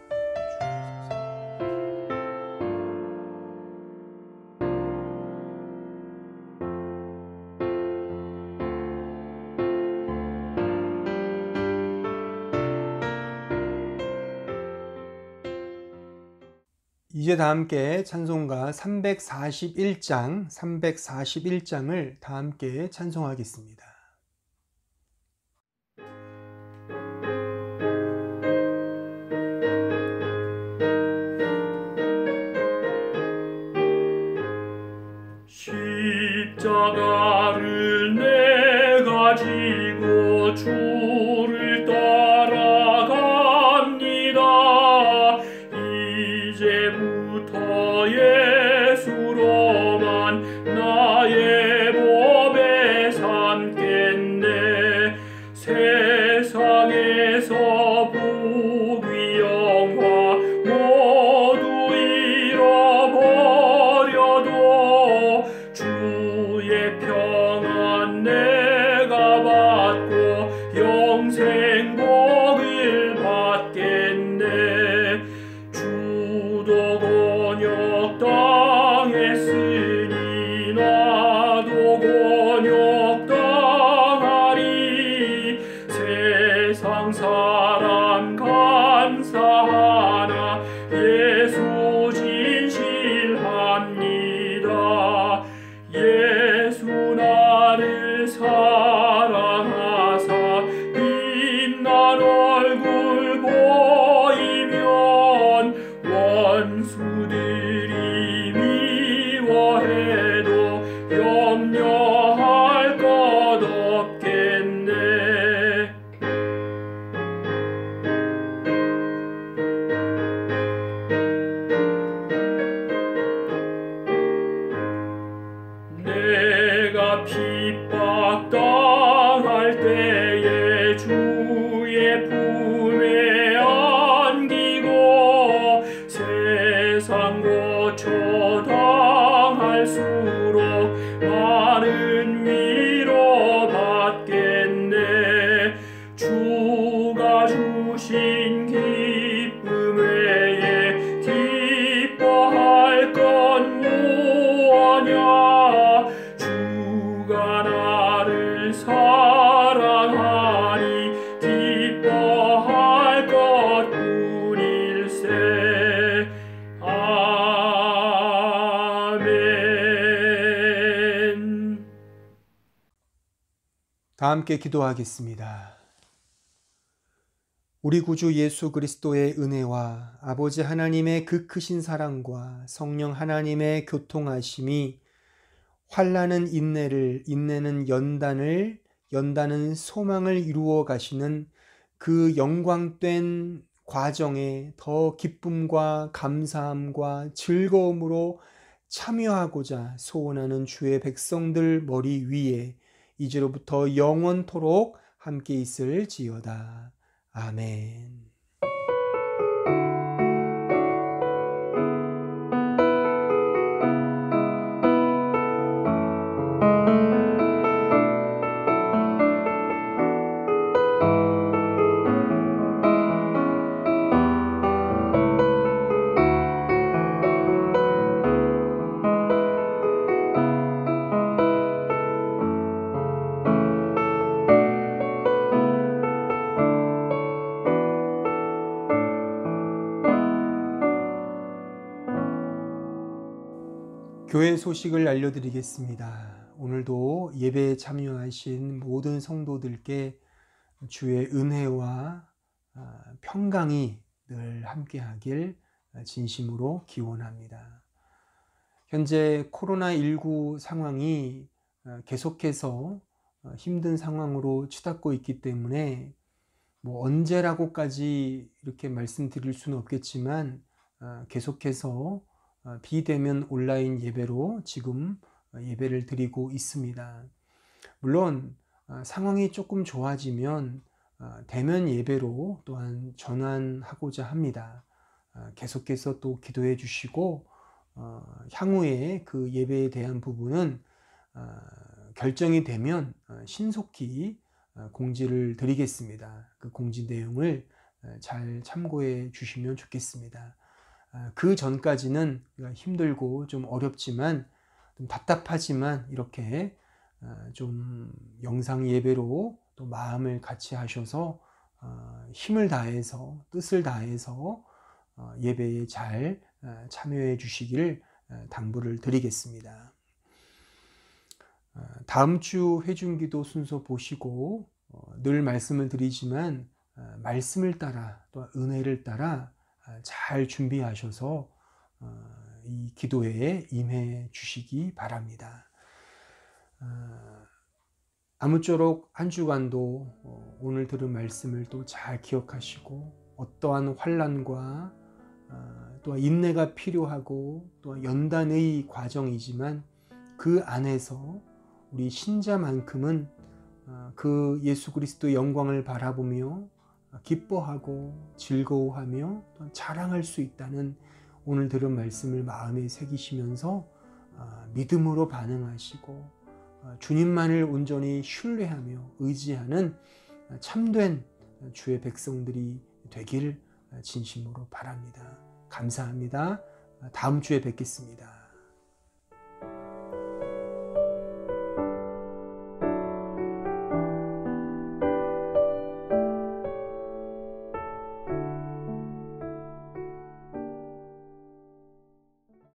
이제 다 함께 찬송가 341장을 다 함께 찬송하겠습니다. 십자가를 내가 지고 주를 따라갑니다. 이제부터 예수로만 나의 법에 삼겠네. 세상에서 부귀 영화 모두 잃어버려도 주의 평안 내가 받고 영생 복을 받겠네. 주도 곤욕 당했으니 나도 곤욕 당하리. 세상 사람 감사하나 예수 진실합니다. 예수 나를 사랑하사 빛난 얼굴 보이면 원수들이 미워해도 염려할 것 없겠네. 내가 핍박당할 때에 주의 품에 안기고 세상 고초 당할수록 많은 위로 받겠네. 주가 주신 기쁨 외에 기뻐할 건 무엇냐. 주가 나를 사랑하니 기뻐할 것뿐일세. 아멘. 다 함께 기도하겠습니다. 우리 구주 예수 그리스도의 은혜와 아버지 하나님의 그 크신 사랑과 성령 하나님의 교통하심이 환난은 인내를, 인내는 연단을, 연단은 소망을 이루어 가시는 그 영광된 과정에 더 기쁨과 감사함과 즐거움으로 참여하고자 소원하는 주의 백성들 머리 위에 이제로부터 영원토록 함께 있을지어다. 아멘. 교회 소식을 알려드리겠습니다. 오늘도 예배에 참여하신 모든 성도들께 주의 은혜와 평강이 늘 함께하길 진심으로 기원합니다. 현재 코로나19 상황이 계속해서 힘든 상황으로 치닫고 있기 때문에 언제라고까지 이렇게 말씀드릴 수는 없겠지만 계속해서 비대면 온라인 예배로 지금 예배를 드리고 있습니다. 물론 상황이 조금 좋아지면 대면 예배로 또한 전환하고자 합니다. 계속해서 또 기도해 주시고 향후에 그 예배에 대한 부분은 결정이 되면 신속히 공지를 드리겠습니다. 그 공지 내용을 잘 참고해 주시면 좋겠습니다. 그 전까지는 힘들고 좀 어렵지만 좀 답답하지만 이렇게 좀 영상 예배로 또 마음을 같이 하셔서 힘을 다해서 뜻을 다해서 예배에 잘 참여해 주시기를 당부를 드리겠습니다. 다음 주 회중기도 순서 보시고 늘 말씀을 드리지만 말씀을 따라 또 은혜를 따라 잘 준비하셔서 이 기도회에 임해 주시기 바랍니다. 아무쪼록 한 주간도 오늘 들은 말씀을 또 잘 기억하시고 어떠한 환난과 또 인내가 필요하고 또 연단의 과정이지만 그 안에서 우리 신자만큼은 그 예수 그리스도의 영광을 바라보며 기뻐하고 즐거워하며 자랑할 수 있다는 오늘 들은 말씀을 마음에 새기시면서 믿음으로 반응하시고 주님만을 온전히 신뢰하며 의지하는 참된 주의 백성들이 되길 진심으로 바랍니다. 감사합니다. 다음 주에 뵙겠습니다.